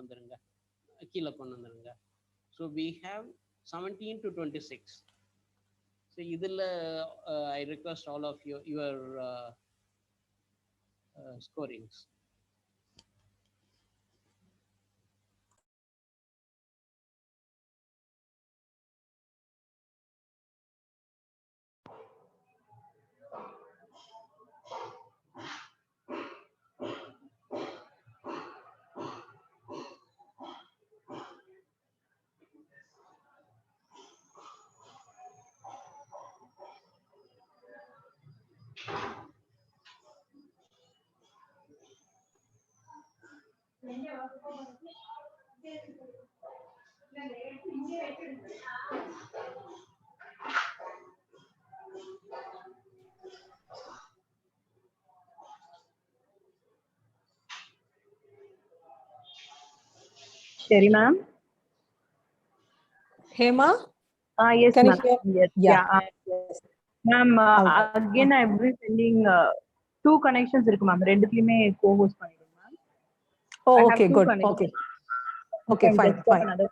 வந்துருங்க, கீழே கொண்டு வந்துருங்க. So we have 17 to 26. So இதில் I request all of you your scorings. Sherry ma'am. Hema? Yes, Can ma'am. you hear? Yes. Yeah. Yes. Ma'am, again I will be sending 2 connections irukku ma'am. ரெண்டுத்துலயுமே co-host பண்ணிடுங்க ma'am. Oh, I have okay, 2 good. connections. Okay. You Okay, can fine, just put fine. another.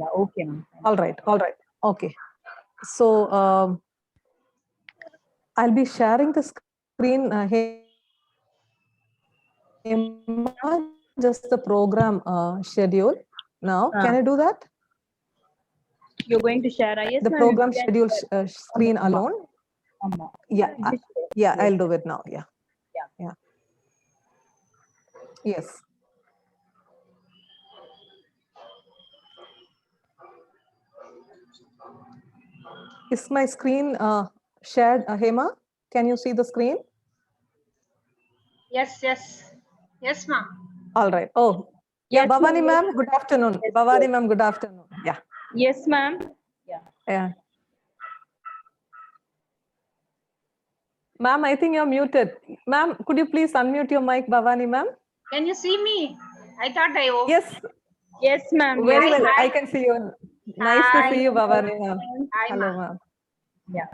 Yeah, okay ma'am. All right, all right. Okay. So I'll be sharing the screen. Hema, just the program schedule now. Can I do that? You're going to share? Yes, The ma'am. program schedule screen alone. Yeah, yeah, I'll do it now. Yeah, yeah. Yes. Is my screen shared, Hema? Can you see the screen? Yes, yes. Yes, ma'am. All right. Oh, yeah, Yes, Bhavani ma'am. ma'am, good afternoon. Yes, Bhavani yes. ma'am, good afternoon. Yeah. Yes, ma'am. Yeah. Yeah. Ma'am, I think you're muted. Ma'am, could you please unmute your mic, Bhavani ma'am? Can you see me? I thought I opened. Yes, Yes, ma'am. very Yes, well. Hi. I can see you. Nice to Hi. see you, Bhavani ma'am. Hi, Hello, ma'am. ma'am. Yeah.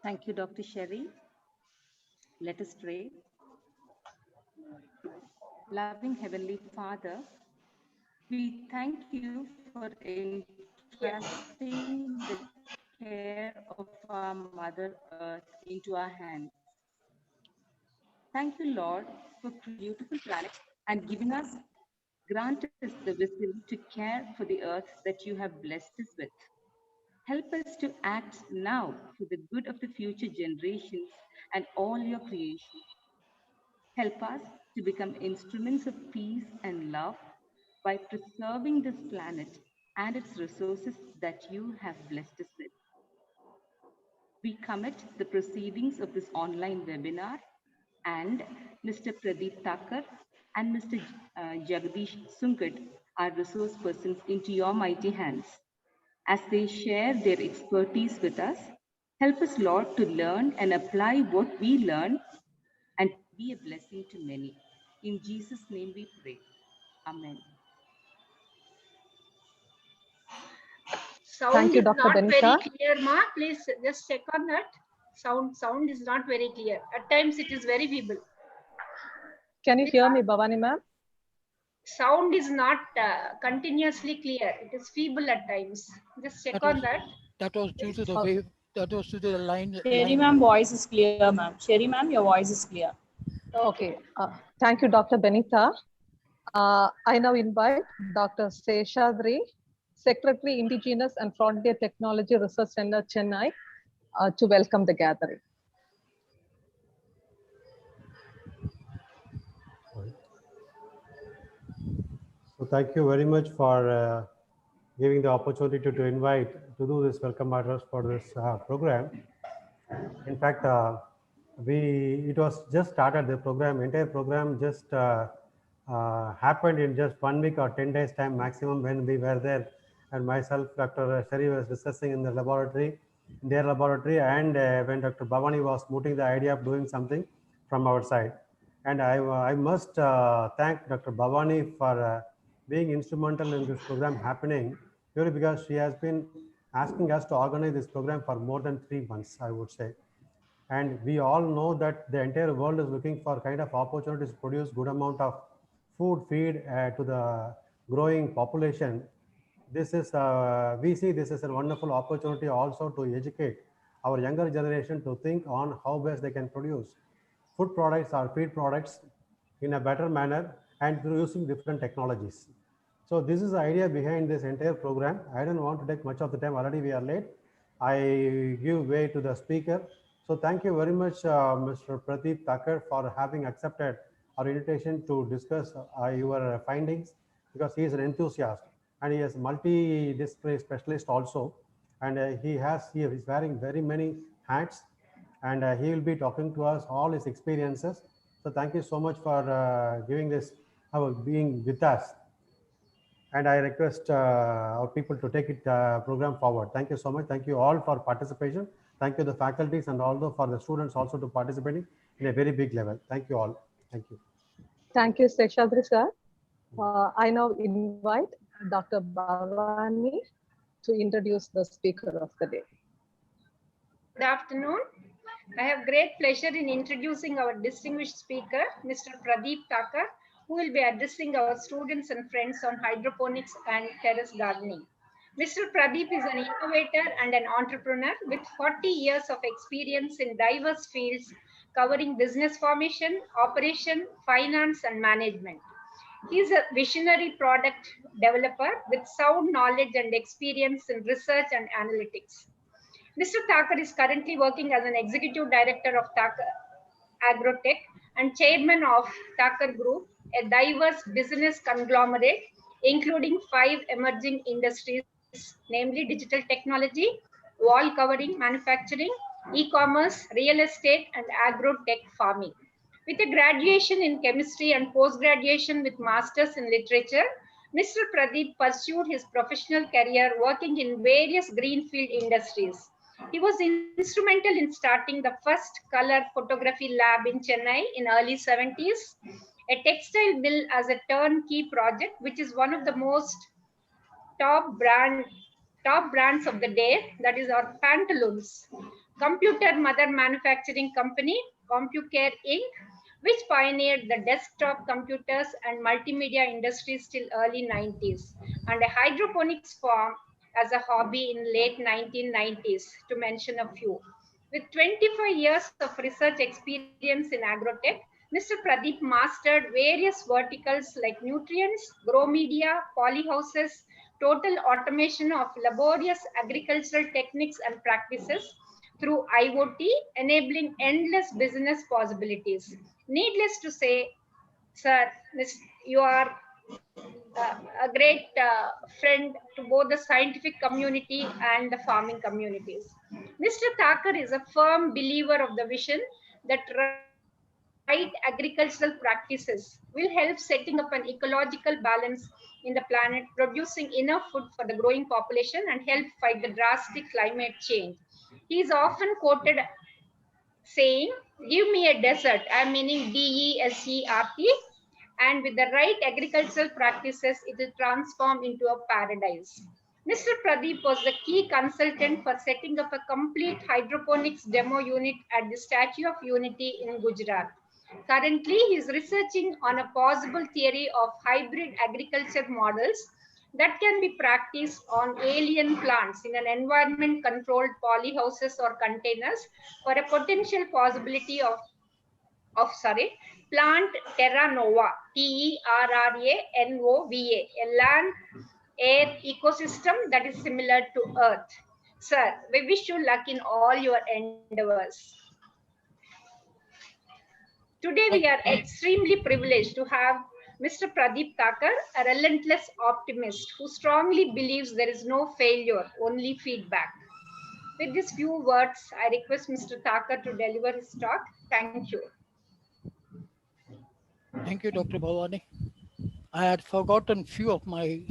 Thank you, Dr. Sherry. Let us pray. Loving Heavenly Father, we thank you for entrusting the care of our Mother Earth into our hands. Thank you, Lord, for beautiful planet and giving us, grant us the wisdom to care for the earth that you have blessed us with. Help us to act now for the good of the future generations and all your creation. Help us to become instruments of peace and love by preserving this planet and its resources that you have blessed us with. We commit the proceedings of this online webinar and Mr. Pradeep Thakur and Mr. Jagdish Sunkat, our resource persons, into your mighty hands. As they share their expertise with us, help us, Lord, to learn and apply what we learn and be a blessing to many. In Jesus' name we pray. Amen. Sound Thank you, is Dr. not Benita. very clear, ma. Please just check on that. Sound is not very clear. At times it is very feeble. Can you hear me, Bhavani ma'am? Sound is not continuously clear. It is feeble at times. Just check on that. That was due to the wave. That was due to the line. Sherry ma'am, voice is clear, ma'am. Sherry ma'am, your voice is clear. Okay. Thank you, Dr. Benita. I now invite Dr. Seshadri, Secretary, Indigenous and Frontier Technology Research Center, Chennai, to welcome the gathering. So thank you very much for giving the opportunity to invite to do this welcome address for this program. In fact, it was just started, the program, entire program just happened in just 1 week or 10 days time maximum when we were there, and myself, Dr. Sherry was discussing in the laboratory, in their laboratory, and when Dr. Bhavani was mooting the idea of doing something from our side. And I must thank Dr. Bhavani for being instrumental in this program happening, purely because she has been asking us to organize this program for more than 3 months, I would say. And we all know that the entire world is looking for kind of opportunities to produce good amount of food feed to the growing population. This is, we see this is a wonderful opportunity also to educate our younger generation to think on how best they can produce food products or feed products in a better manner and through using different technologies. So this is the idea behind this entire program. I don't want to take much of the time, already we are late. I give way to the speaker. So thank you very much, Mr. Pradeep Thakur, for having accepted our invitation to discuss your findings, because he is an enthusiast and he is multidisciplinary specialist also. And he is wearing very many hats, and he will be talking to us all his experiences. So thank you so much for giving this, being with us. And I request our people to take it program forward. Thank you so much. Thank you all for participation. Thank you the faculties and also for the students also to participating in a very big level. Thank you all. Thank you. Thank you, Seshadri sir. I now invite Dr. Bhavani to introduce the speaker of the day. Good afternoon. I have great pleasure in introducing our distinguished speaker, Mr. Pradeep Thakur, who will be addressing our students and friends on hydroponics and terrace gardening. Mr. Pradeep is an innovator and an entrepreneur with 40 years of experience in diverse fields covering business formation, operation, finance, and management. He is a visionary product developer with sound knowledge and experience in research and analytics. Mr. Thakur is currently working as an executive director of Thakur Agrotech and chairman of Thakur Group, a diverse business conglomerate, including 5 emerging industries, namely digital technology, wall covering, manufacturing, e-commerce, real estate, and agro-tech farming. With a graduation in chemistry and post-graduation with masters in literature, Mr. Pradeep pursued his professional career working in various greenfield industries. He was instrumental in starting the first color photography lab in Chennai in early 70s, a textile mill as a turnkey project, which is one of the most top brands of the day, that is our pantaloons. Computer mother manufacturing company, CompuCare Inc., which pioneered the desktop computers and multimedia industries till early 90s, and a hydroponics farm as a hobby in late 1990s, to mention a few. With 25 years of research experience in agrotech, Mr. Pradeep mastered various verticals like nutrients, grow media, polyhouses, total automation of laborious agricultural techniques and practices through IoT, enabling endless business possibilities. Needless to say, sir, you are a great friend to both the scientific community and the farming communities. Mr. Thakur is a firm believer of the vision that right agricultural practices will help setting up an ecological balance in the planet, producing enough food for the growing population and help fight the drastic climate change. He is often quoted saying, "Give me a desert," I'm meaning DESERT, and with the right agricultural practices, it will transform into a paradise. Mr. Pradeep was the key consultant for setting up a complete hydroponics demo unit at the Statue of Unity in Gujarat. Currently, he is researching on a possible theory of hybrid agriculture models that can be practiced on alien plants in an environment controlled polyhouses or containers for a potential possibility of plant Terra Nova, TERRANOVA, a land air ecosystem that is similar to Earth. Sir, we wish you luck in all your endeavors. Today, we are extremely privileged to have Mr. Pradeep Thakur, a relentless optimist who strongly believes there is no failure, only feedback. With these few words, I request Mr. Thakur to deliver his talk. Thank you. Thank you, Dr. Bhavani. I had forgotten few of my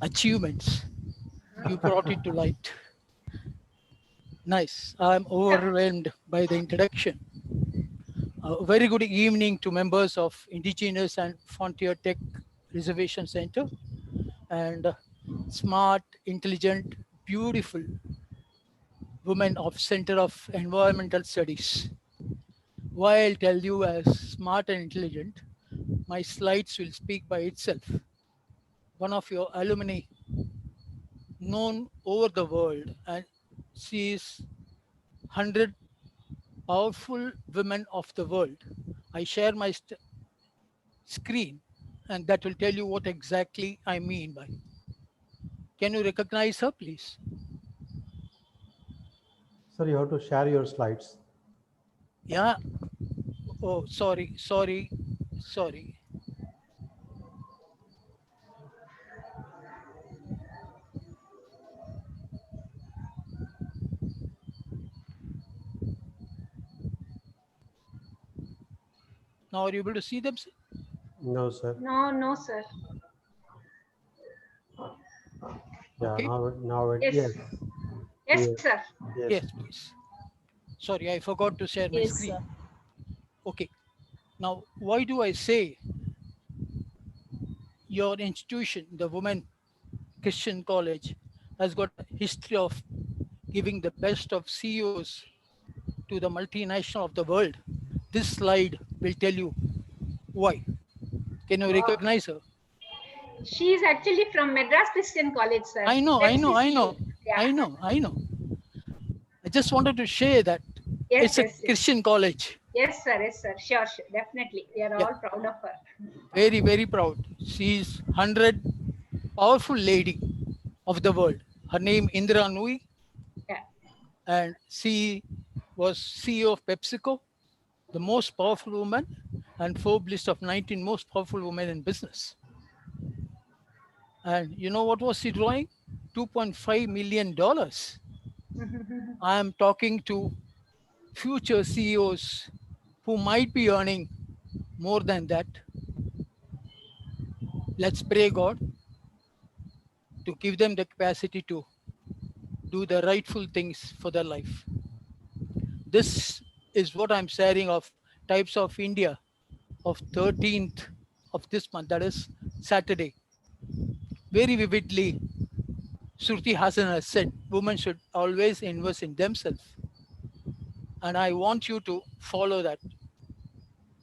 achievements. You brought it to light. Nice. I'm overwhelmed by the introduction. A very good evening to members of Indigenous and Frontier Tech Reservation Center and smart, intelligent, beautiful women of Center of Environmental Studies. Why I'll tell you as smart and intelligent, my slides will speak by itself. One of your alumni known over the world, and she is 100 powerful women of the world. I share my screen and that will tell you what exactly I mean by. Can you recognize her, please? Sir, you have to share your slides. Yeah. Oh, sorry. Now are you able to see them? No, sir. No, sir. Yeah, Okay. now it, Yes. yes. Yes, Yes. sir. Yes, please. Sorry, I forgot to share my Yes, screen. sir. Okay. Now, why do I say your institution, the Women Christian College, has got a history of giving the best of CEOs to the multinational of the world? This slide will tell you why. Can you recognize her? She is actually from Madras Christian College, sir. I know. Yeah. I just wanted to share that Yes, it's a yes, yes. Christian college. Yes, sir. Yes, sir. Sure, definitely. We are Yeah. all proud of her. Very, very proud. She's 100 powerful lady of the world. Her name Indira Nui. Yeah. And she was CEO of PepsiCo, the most powerful woman, and Forbes list of 19 most powerful women in business. And you know what was she drawing? $2.5 million. I am talking to future CEOs who might be earning more than that. Let's pray God to give them the capacity to do the rightful things for their life. This is what I'm sharing of types of India of 13th of this month, that is Saturday. Very vividly, Shruti Hassan has said women should always invest in themselves. And I want you to follow that.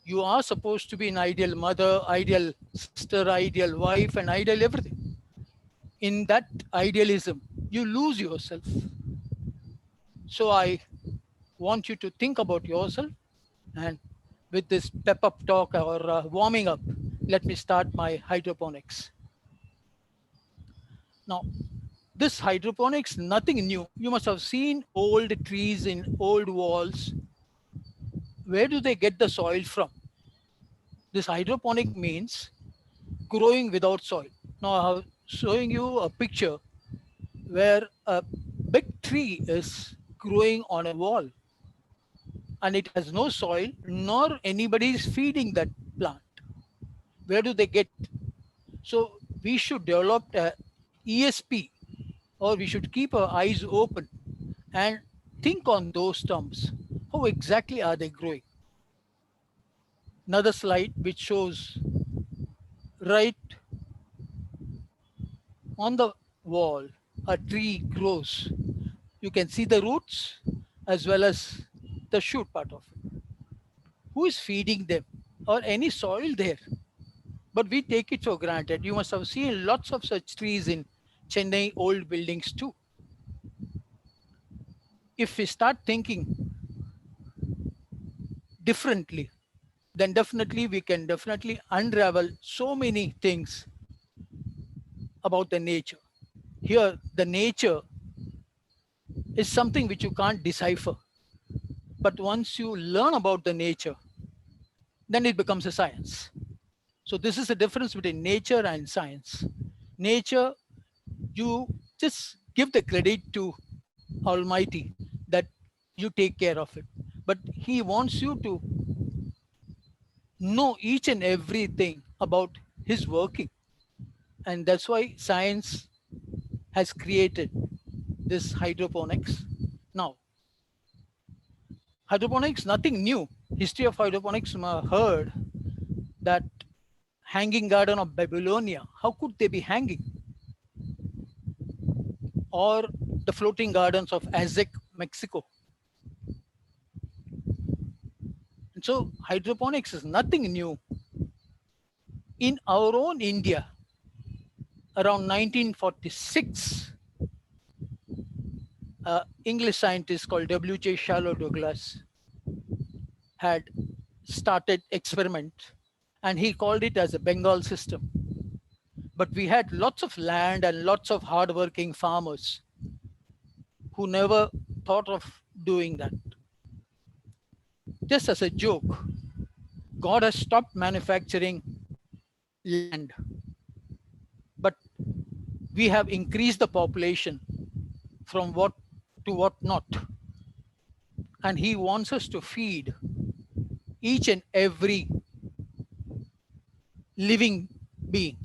You are supposed to be an ideal mother, ideal sister, ideal wife, and ideal everything. In that idealism, you lose yourself. So I want you to think about yourself. And with this pep up talk or warming up, let me start my hydroponics. Now, this hydroponics, nothing new. You must have seen old trees in old walls. Where do they get the soil from? This hydroponic means growing without soil. Now, I'm showing you a picture where a big tree is growing on a wall and it has no soil, nor anybody is feeding that plant. Where do they get? So we should develop a ESP, or we should keep our eyes open and think on those terms. How exactly are they growing? Another slide which shows right on the wall, a tree grows. You can see the roots as well as the shoot part of it. Who is feeding them or any soil there? But we take it for granted. You must have seen lots of such trees in Chennai old buildings too. If we start thinking differently, then definitely we can definitely unravel so many things about the nature. Here, the nature is something which you can't decipher. But once you learn about the nature, then it becomes a science. So this is the difference between nature and science. Nature, you just give the credit to Almighty that you take care of it. But He wants you to know each and everything about is working. And that's why science has created this hydroponics. Now, hydroponics, nothing new. History of hydroponics, heard that hanging garden of Babylonia, how could they be hanging? Or the floating gardens of Aztec, Mexico. And so hydroponics is nothing new. In our own India, around 1946, an English scientist called W.J. Shallow Douglas had started experiment, and he called it as a Bengal system. But we had lots of land and lots of hardworking farmers who never thought of doing that. Just as a joke, God has stopped manufacturing land, but we have increased the population from what to what not. And he wants us to feed each and every living being.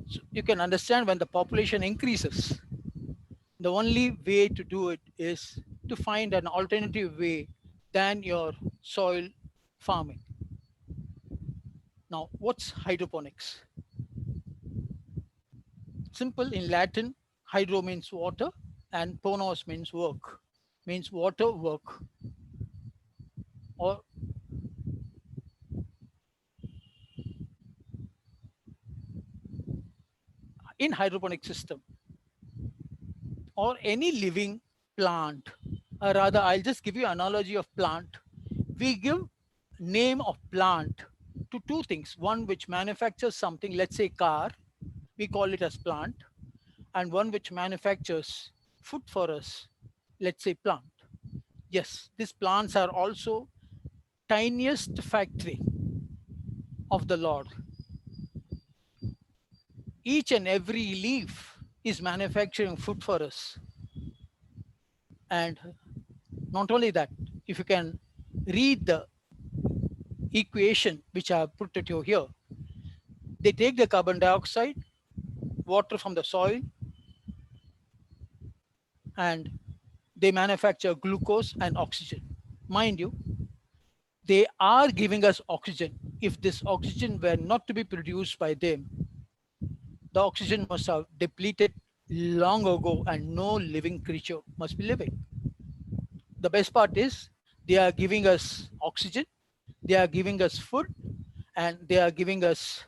So you can understand when the population increases, the only way to do it is to find an alternative way than your soil farming. Now, what's hydroponics? Simple. In Latin, hydro means water and ponos means work, means water work. Or in hydroponic system, or any living plant, or rather I'll just give you an analogy of plant. We give name of plant to two things. One which manufactures something, let's say car, we call it as plant, and one which manufactures food for us, let's say plant. Yes, these plants are also tiniest factory of the Lord. Each and every leaf is manufacturing food for us. And not only that, if you can read the equation which I have put to you here, they take the carbon dioxide, water from the soil, and they manufacture glucose and oxygen. Mind you, they are giving us oxygen. If this oxygen were not to be produced by them, the oxygen must have depleted long ago and no living creature must be living. The best part is they are giving us oxygen, they are giving us food, and they are giving us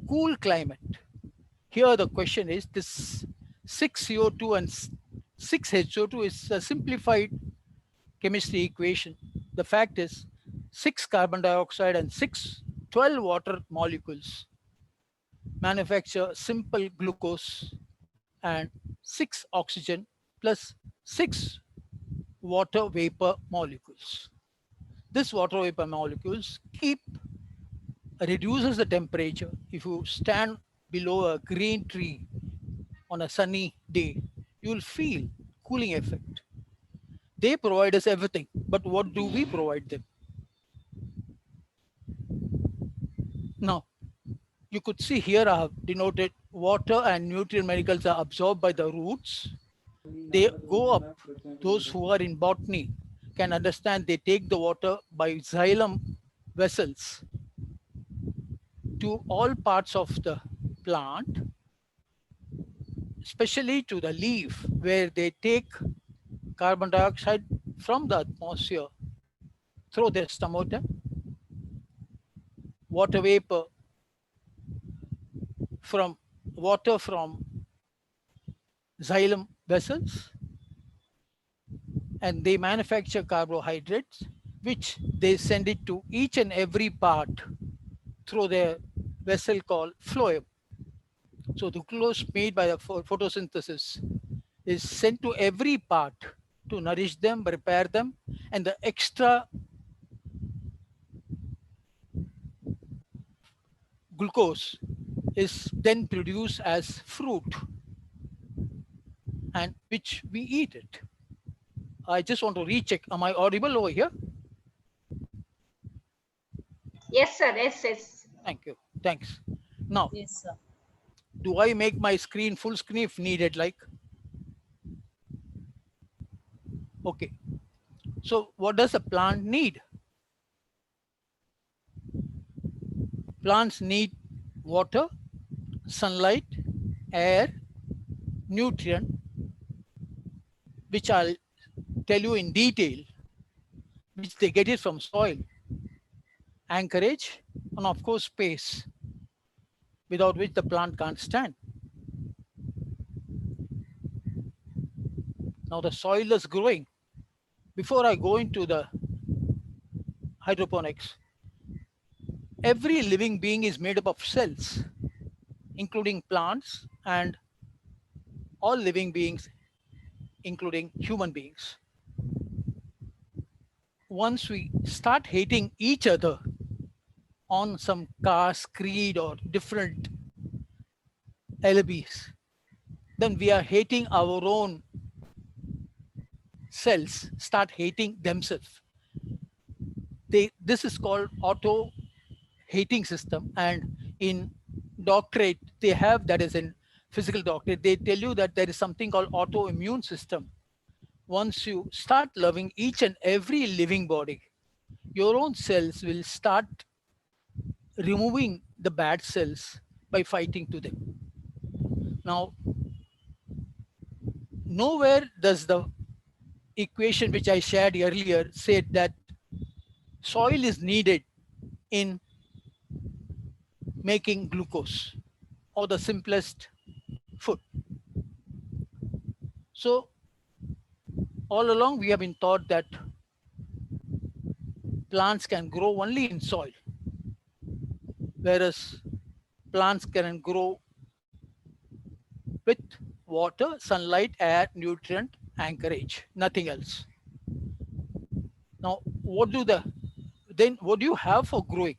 cool climate. Here the question is, this 6 CO2 and 6 H2O is a simplified chemistry equation. The fact is 6 carbon dioxide and 12 water molecules manufacture simple glucose, and 6 oxygen plus 6 water vapor molecules. This water vapor molecules reduces the temperature. If you stand below a green tree on a sunny day, you will feel cooling effect. They provide us everything, but what do we provide them? Now, you could see here I have denoted water and nutrient molecules are absorbed by the roots. They go up. Those who are in botany can understand they take the water by xylem vessels to all parts of the plant, especially to the leaf, where they take carbon dioxide from the atmosphere through their stomata, water vapor from xylem vessels, and they manufacture carbohydrates, which they send it to each and every part through their vessel called phloem. So the glucose made by the photosynthesis is sent to every part to nourish them, repair them, and the extra glucose is then produced as fruit, and which we eat it. I just want to recheck. Am I audible over here? Yes, sir. Yes, yes. Thank you. Thanks. Now, Yes, sir. do I make my screen full screen if needed? Like, okay. So what does a plant need? Plants need water, sunlight, air, nutrient, which I'll tell you in detail, which they get it from soil, anchorage, and of course space, without which the plant can't stand. Now the soil is growing. Before I go into the hydroponics, every living being is made up of cells, including plants and all living beings, including human beings. Once we start hating each other on some caste, creed, or different LBs, then we are hating our own cells, start hating themselves. This is called auto hating system, and in doctorate they have, that is in physical doctorate, they tell you that there is something called autoimmune system. Once you start loving each and every living body, your own cells will start removing the bad cells by fighting to them. Now, nowhere does the equation which I shared earlier said that soil is needed in making glucose or the simplest food. So all along we have been taught that plants can grow only in soil, whereas plants can grow with water, sunlight, air, nutrient, anchorage, nothing else. Now, what do you have for growing?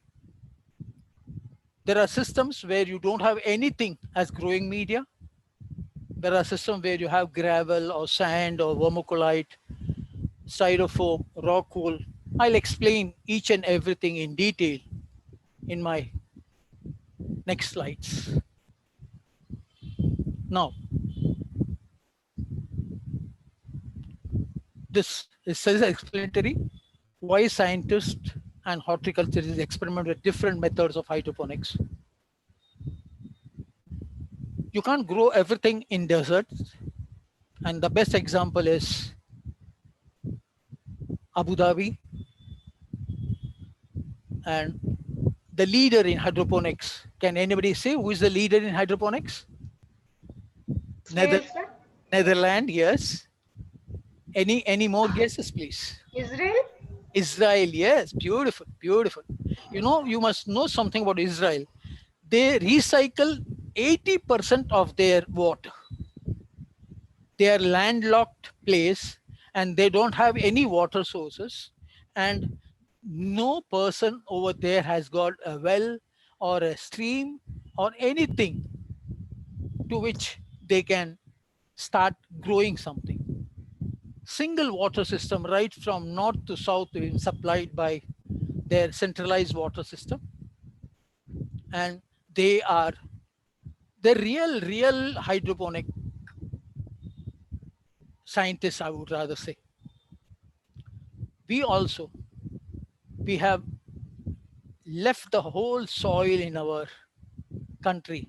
There are systems where you don't have anything as growing media. There are systems where you have gravel or sand or vermiculite, styrofoam, rock wool. I'll explain each and everything in detail in my next slides. Now, this is self-explanatory. Why scientists and horticulturists experiment with different methods of hydroponics. You can't grow everything in deserts, and the best example is Abu Dhabi, and the leader in hydroponics. Can anybody say who is the leader in hydroponics? Israel, sir? Netherlands, yes. Any more guesses, please? Israel? Israel, yes, beautiful, beautiful. You know, you must know something about Israel. They recycle 80% of their water. They are landlocked place and they don't have any water sources, and no person over there has got a well or a stream or anything to which they can start growing something. Single water system right from north to south is supplied by their centralized water system, and they are the real hydroponic scientists, I would rather say. We have left the whole soil in our country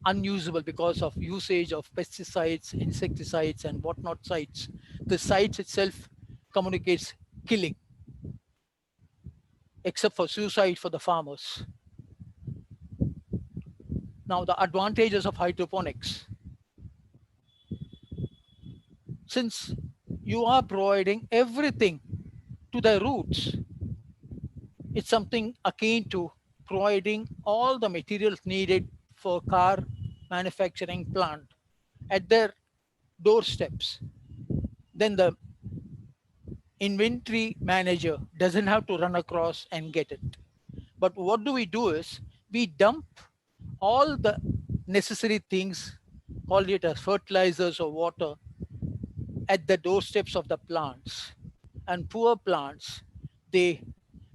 unusable because of usage of pesticides, insecticides, and whatnot sites. The sites itself communicates killing, except for suicide for the farmers. Now, the advantages of hydroponics. Since you are providing everything to the roots, it's something akin to providing all the materials needed for car manufacturing plant at their doorsteps. Then the inventory manager doesn't have to run across and get it. But what do we do is we dump all the necessary things, call it as fertilizers or water, at the doorsteps of the plants. And poor plants, they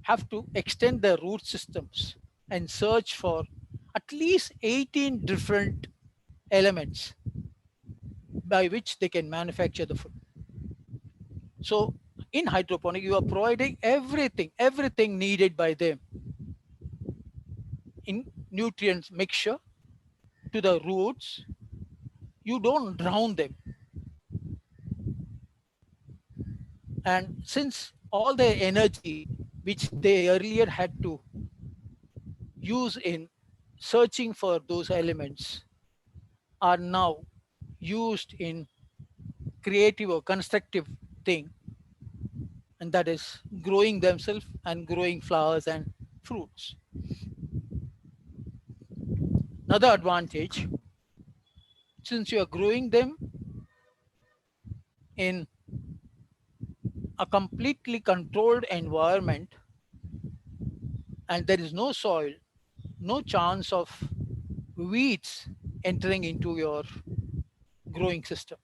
have to extend their root systems and search for at least 18 different elements by which they can manufacture the food. So in hydroponic, you are providing everything needed by them in nutrients mixture to the roots. You don't drown them. And since all the energy which they earlier had to use in searching for those elements are now used in creative or constructive thing, and that is growing themselves and growing flowers and fruits. Another advantage, since you are growing them in a completely controlled environment and there is no soil, no chance of weeds entering into your growing system.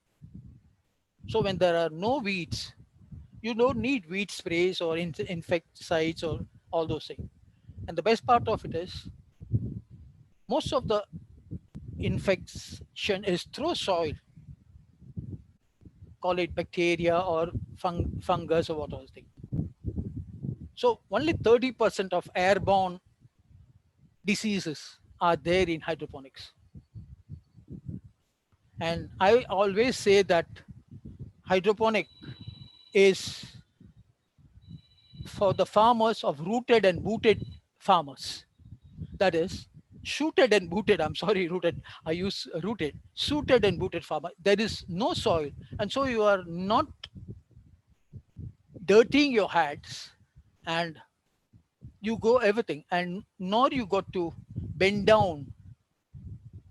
So when there are no weeds, you don't need weed sprays or insecticides or all those things. And the best part of it is most of the infection is through soil, call it bacteria or fungus or whatever thing. So only 30% of airborne diseases are there in hydroponics. And I always say that hydroponic is for the farmers of rooted and booted farmers. That is, shooted and booted, I'm sorry, rooted, I use rooted, suited and booted farmer. There is no soil. And so you are not dirtying your hands and you go everything, and nor you got to bend down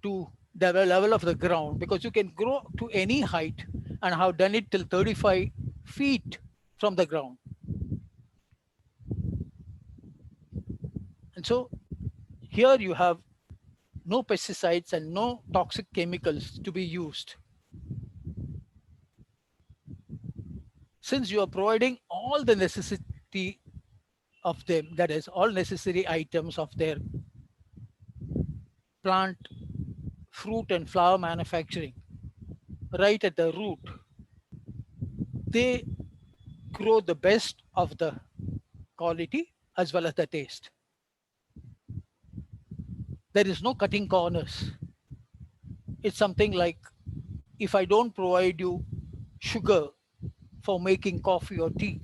to the level of the ground, because you can grow to any height and have done it till 35 feet from the ground. And so here you have no pesticides and no toxic chemicals to be used. Since you are providing all the necessity of them, that is all necessary items of their plant, fruit and flower manufacturing right at the root, they grow the best of the quality as well as the taste. There is no cutting corners. It's something like, if I don't provide you sugar for making coffee or tea,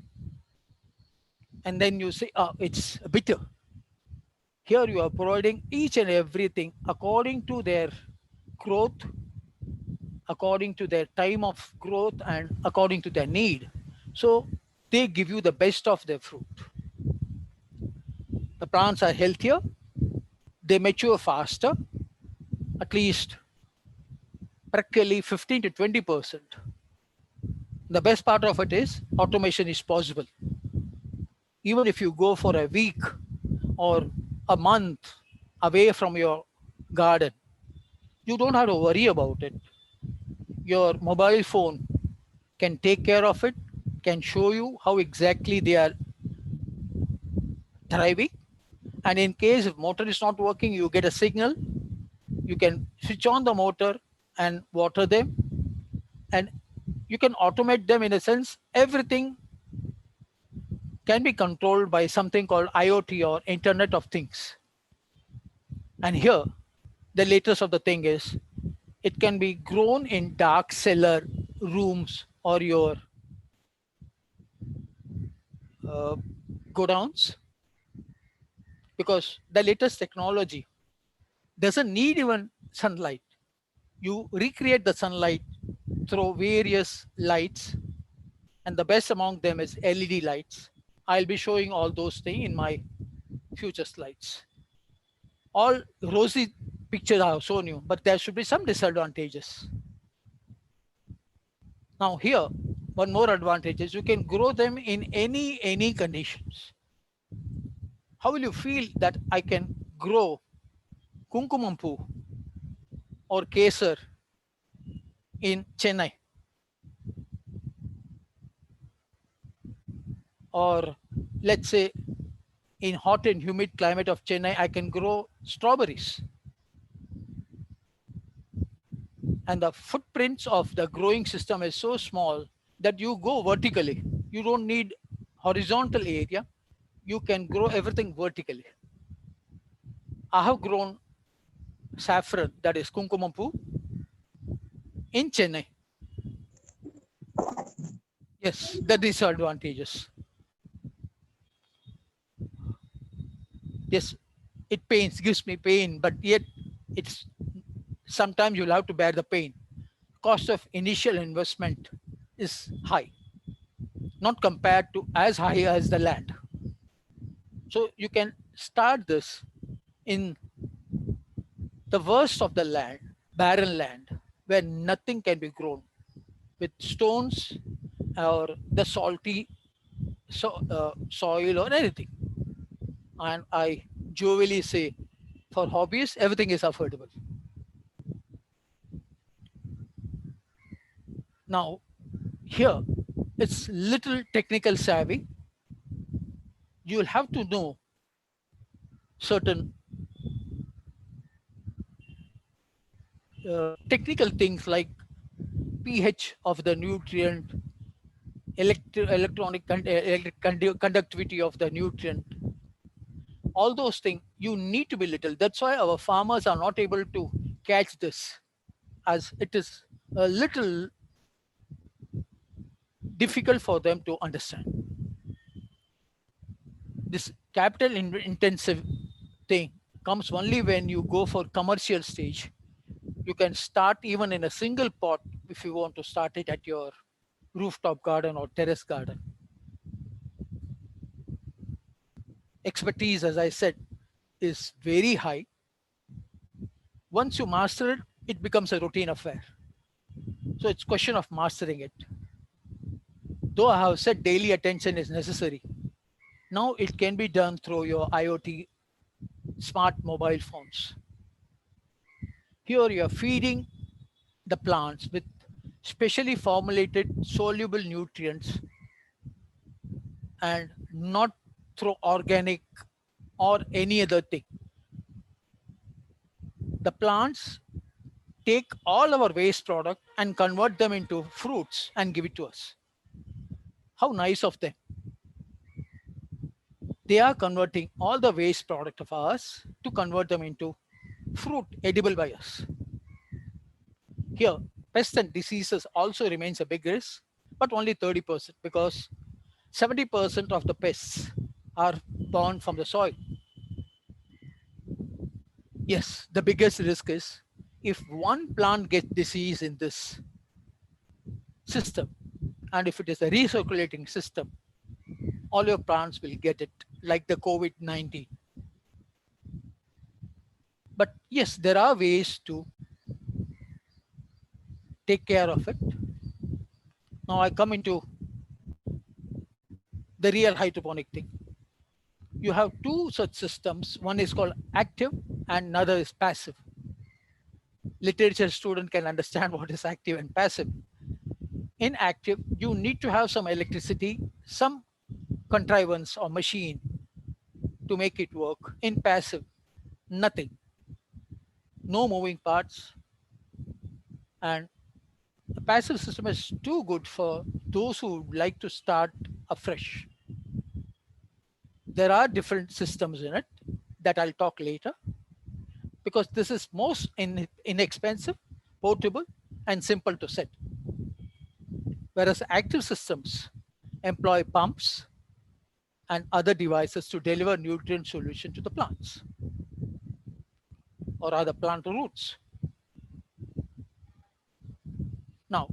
and then you say, oh, it's bitter. Here you are providing each and everything according to their growth, according to their time of growth, and according to their need. So they give you the best of their fruit. The plants are healthier, they mature faster, at least practically 15 to 20%. The best part of it is automation is possible. Even if you go for a week or a month away from your garden, you don't have to worry about it. Your mobile phone can take care of it, can show you how exactly they are thriving. And in case if motor is not working, you get a signal. You can switch on the motor and water them. And you can automate them in a sense. Everything can be controlled by something called IoT or Internet of Things. And here, the latest of the thing is, it can be grown in dark cellar rooms or your godowns, because the latest technology doesn't need even sunlight. You recreate the sunlight through various lights, and the best among them is LED lights. I'll be showing all those things in my future slides. All rosy pictures I have shown you, but there should be some disadvantages. Now here, one more advantage is you can grow them in any conditions. How will you feel that I can grow Kunkumampu or Kesar in Chennai? Or let's say in hot and humid climate of Chennai, I can grow strawberries. And the footprints of the growing system is so small that you go vertically. You don't need horizontal area. You can grow everything vertically. I have grown saffron, that is Kunkumampu, in Chennai. Yes, the disadvantages. Yes, it pains, gives me pain, but yet it's sometimes you'll have to bear the pain. Cost of initial investment is high, not compared to as high as the land. So you can start this in the worst of the land, barren land, where nothing can be grown, with stones or the salty soil or anything. And I jovially say, for hobbyists, everything is affordable. Now, here, it's little technical savvy. You'll have to know certain technical things like pH of the nutrient, electric conductivity of the nutrient. All those things, you need to be little. That's why our farmers are not able to catch this, as it is a little difficult for them to understand. This capital intensive thing comes only when you go for commercial stage. You can start even in a single pot if you want to start it at your rooftop garden or terrace garden. Expertise, as I said, is very high. Once you master it, it becomes a routine affair. So it's a question of mastering it. Though I have said daily attention is necessary, now it can be done through your IoT smart mobile phones. Here you are feeding the plants with specially formulated soluble nutrients and not through organic or any other thing. The plants take all our waste product and convert them into fruits and give it to us. How nice of them. They are converting all the waste product of ours to convert them into fruit edible by us. Here, pests and diseases also remains a big risk, but only 30% because 70% of the pests are born from the soil. Yes, the biggest risk is if one plant gets disease in this system, and if it is a recirculating system, all your plants will get it, like the COVID-19. But yes, there are ways to take care of it. Now I come into the real hydroponic thing. You have two such systems. One is called active and another is passive. Literature student can understand what is active and passive. In active, you need to have some electricity, some contrivance or machine to make it work. In passive, nothing. No moving parts. And the passive system is too good for those who would like to start afresh. There are different systems in it that I'll talk later, because this is most inexpensive, portable, and simple to set. Whereas active systems employ pumps and other devices to deliver nutrient solution to the plants or other plant roots. Now,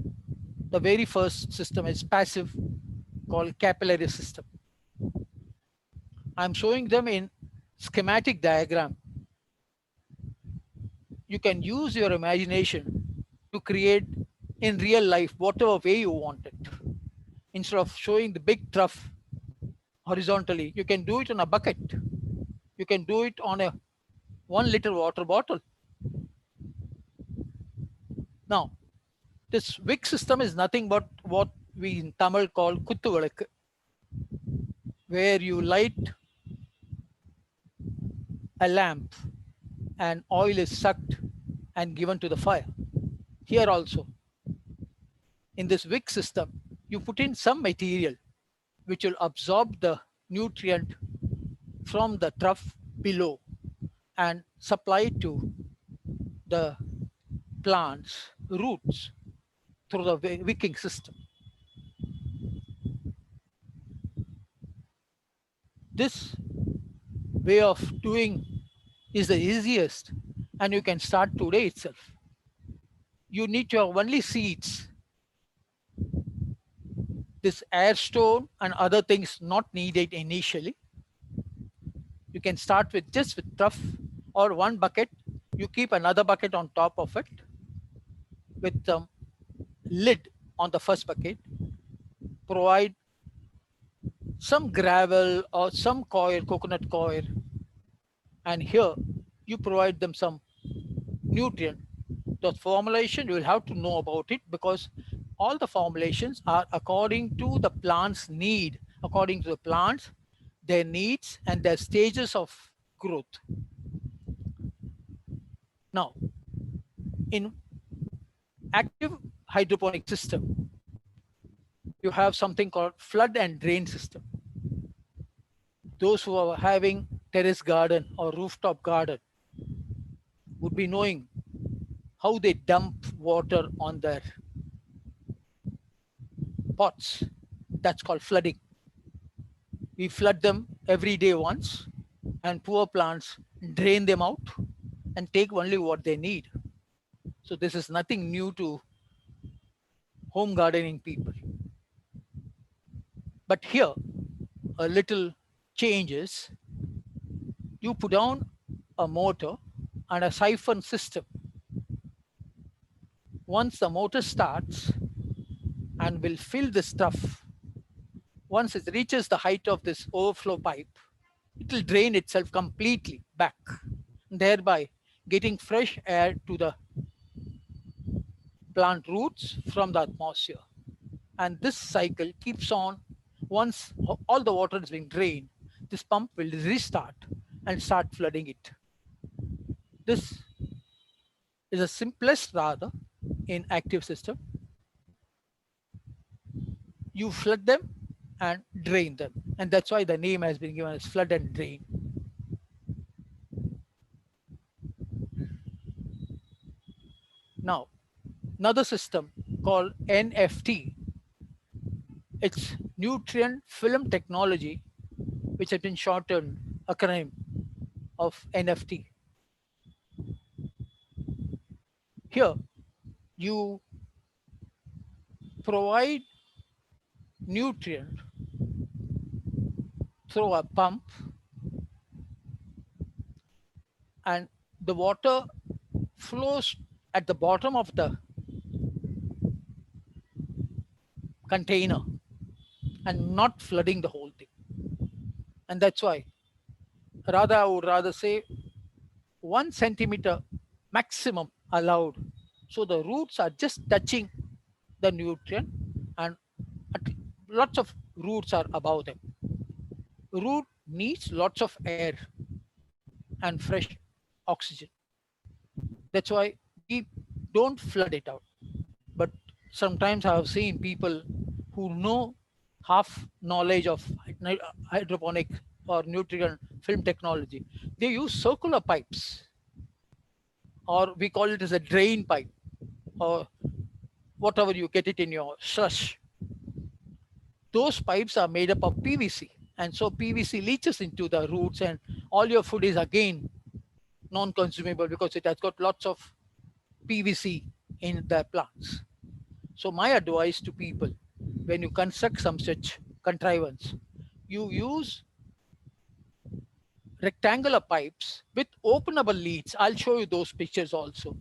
the very first system is passive, called capillary system. I'm showing them in schematic diagram. You can use your imagination to create in real life whatever way you want it. Instead of showing the big trough horizontally, you can do it on a bucket. You can do it on a 1 liter water bottle. Now, this wick system is nothing but what we in Tamil call kuttu vilakku, where you light a lamp and oil is sucked and given to the fire. Here also, in this wick system, you put in some material which will absorb the nutrient from the trough below and supply it to the plant's roots through the wicking system. This way of doing is the easiest, and you can start today itself. You need to have only seeds. This air stone and other things not needed initially. You can start with just with trough or one bucket. You keep another bucket on top of it with the lid on the first bucket. Provide some gravel or some coir, coconut coir, and here you provide them some nutrient. The formulation, you will have to know about it, because all the formulations are according to the plant's need, according to the plants, their needs and their stages of growth. Now, in active hydroponic system, you have something called flood and drain system. Those who are having terrace garden or rooftop garden would be knowing how they dump water on their pots. That's called flooding. We flood them every day once, and poor plants drain them out and take only what they need. So this is nothing new to home gardening people. But here, a little change is you put down a motor and a siphon system. Once the motor starts and will fill the stuff, once it reaches the height of this overflow pipe, it will drain itself completely back, thereby getting fresh air to the plant roots from the atmosphere. And this cycle keeps on. Once all the water is being drained, this pump will restart and start flooding it. This is the simplest rather in active system. You flood them and drain them, and that's why the name has been given as flood and drain. Now, another system called NFT. It's nutrient film technology, which has been shortened acronym of NFT. Here, you provide nutrient through a pump, and the water flows at the bottom of the container and not flooding the whole thing. And that's why I would rather say 1 centimeter maximum allowed. So the roots are just touching the nutrient, and lots of roots are above them. Root needs lots of air and fresh oxygen. That's why we don't flood it out. But sometimes I have seen people who know half knowledge of hydroponic or nutrient film technology. They use circular pipes, or we call it as a drain pipe, or whatever you get it in your slush. Those pipes are made up of PVC, and so PVC leaches into the roots, and all your food is again non-consumable because it has got lots of PVC in the plants. So my advice to people, when you construct some such contrivance, you use rectangular pipes with openable leads. I'll show you those pictures also.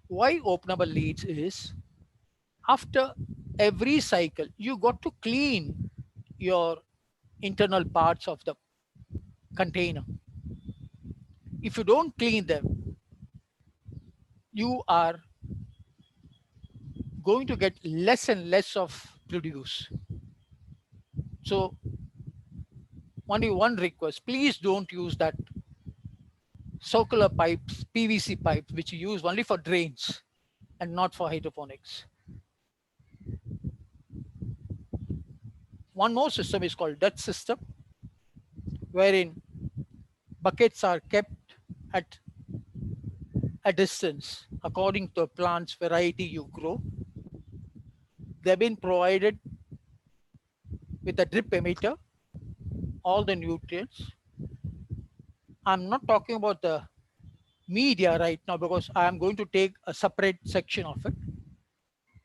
Why openable leads is, after every cycle, you got to clean your internal parts of the container. If you don't clean them, you are going to get less and less of produce. So only one request, please don't use that circular pipes, PVC pipes, which you use only for drains and not for hydroponics. One more system is called Dutch system, wherein buckets are kept at a distance according to the plant's variety you grow. They've been provided with a drip emitter, all the nutrients. I'm not talking about the media right now because I'm going to take a separate section of it.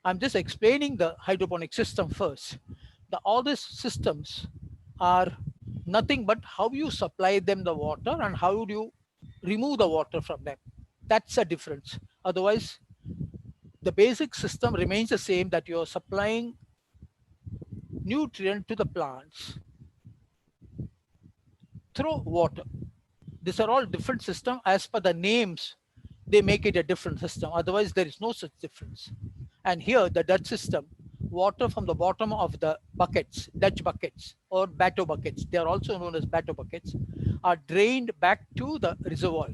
I'm just explaining the hydroponic system first. All these systems are nothing but how you supply them the water and how do you remove the water from them. That's a difference. Otherwise, the basic system remains the same, that you're supplying nutrient to the plants through water. These are all different systems. As per the names, they make it a different system. Otherwise, there is no such difference. And here, the Dutch system, water from the bottom of the buckets, Dutch buckets or Bato buckets, they are also known as Bato buckets, are drained back to the reservoir.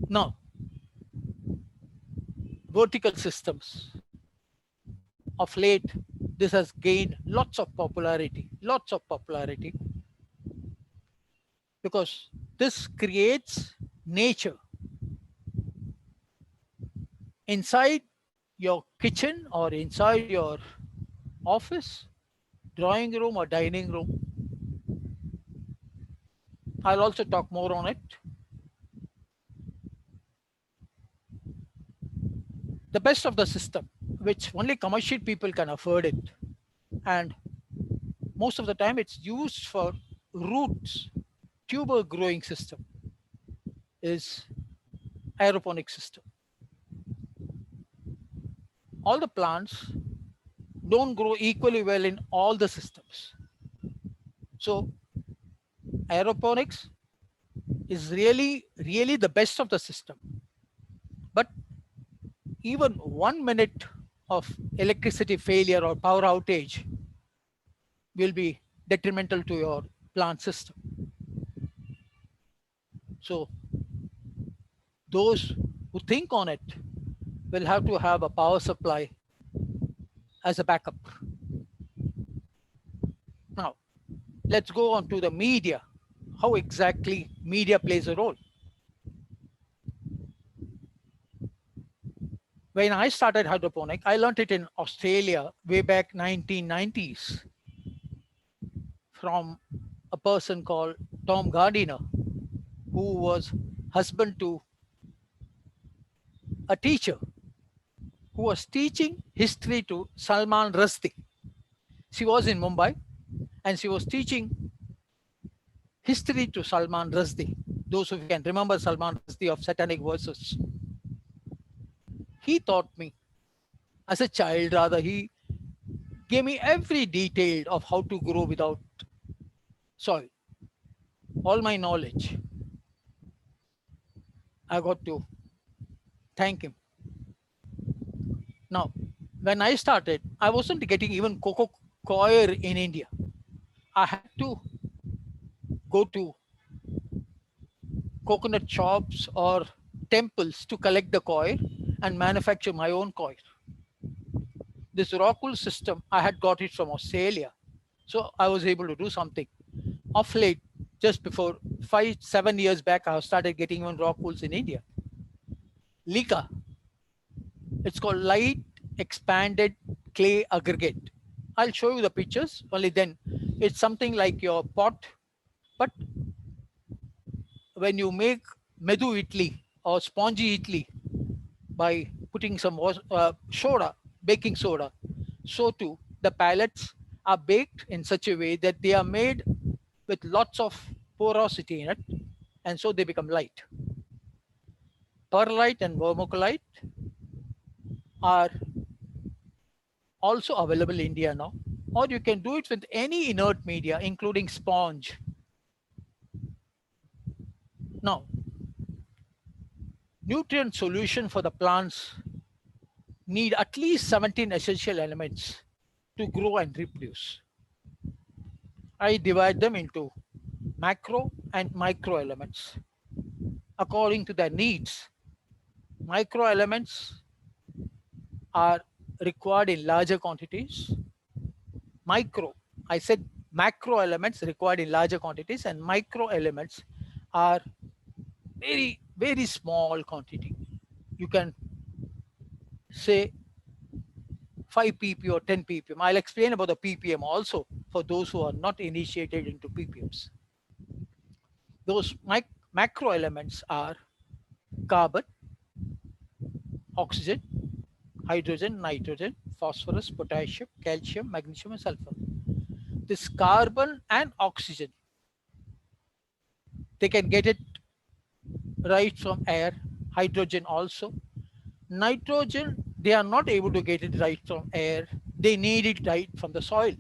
Now, vertical systems. Of late, this has gained lots of popularity, because this creates nature inside your kitchen or inside your office, drawing room or dining room. I'll also talk more on it. The best of the system, which only commercial people can afford it, and most of the time it's used for roots, tuber growing system, is aeroponic system. All the plants don't grow equally well in all the systems. So aeroponics is really the best of the system. But even 1 minute of electricity failure or power outage will be detrimental to your plant system. So those who think on it will have to have a power supply as a backup. Now, let's go on to the media. How exactly media plays a role. When I started hydroponic, I learned it in Australia way back 1990s from a person called Tom Gardiner, who was husband to a teacher who was teaching history to Salman Rushdie. She was in Mumbai and she was teaching history to Salman Rushdie. Those who can remember Salman Rushdie of Satanic Verses. He taught me as a child, rather, he gave me every detail of how to grow without soil. All my knowledge. I got to thank him. Now, when I started, I wasn't getting even coco coir in India. I had to go to coconut shops or temples to collect the coir and manufacture my own coir. This Rockwool system, I had got it from Australia. So I was able to do something. Of late, just before 5-7 years back, I started getting even Rockwools in India. LECA, it's called Light Expanded Clay Aggregate. I'll show you the pictures, only then. It's something like your pot, but when you make medu idli or spongy idli by putting some soda, baking soda, so too the pellets are baked in such a way that they are made with lots of porosity in it, and so they become light. Perlite and vermiculite are also available in India now, or you can do it with any inert media, including sponge. Now, nutrient solution for the plants need at least 17 essential elements to grow and reproduce. I divide them into macro and micro elements according to their needs. Micro elements are required in larger quantities. I said macro elements required in larger quantities, and micro elements are very, very small quantity. You can say 5 ppm or 10 ppm. I'll explain about the ppm also for those who are not initiated into ppms. Those macro elements are carbon, oxygen, hydrogen, nitrogen, phosphorus, potassium, calcium, magnesium, and sulfur. This carbon and oxygen, they can get it right from air. Hydrogen also. Nitrogen, they are not able to get it right from air. They need it right from the soil.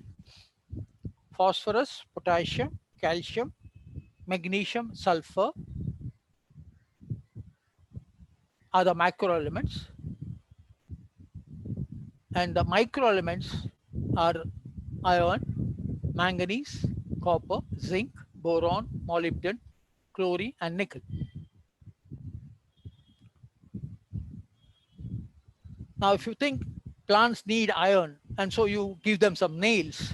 Phosphorus, potassium, calcium, magnesium, sulfur are the macro elements. And the micro elements are iron, manganese, copper, zinc, boron, molybdenum, chlorine, and nickel. Now, if you think plants need iron and so you give them some nails,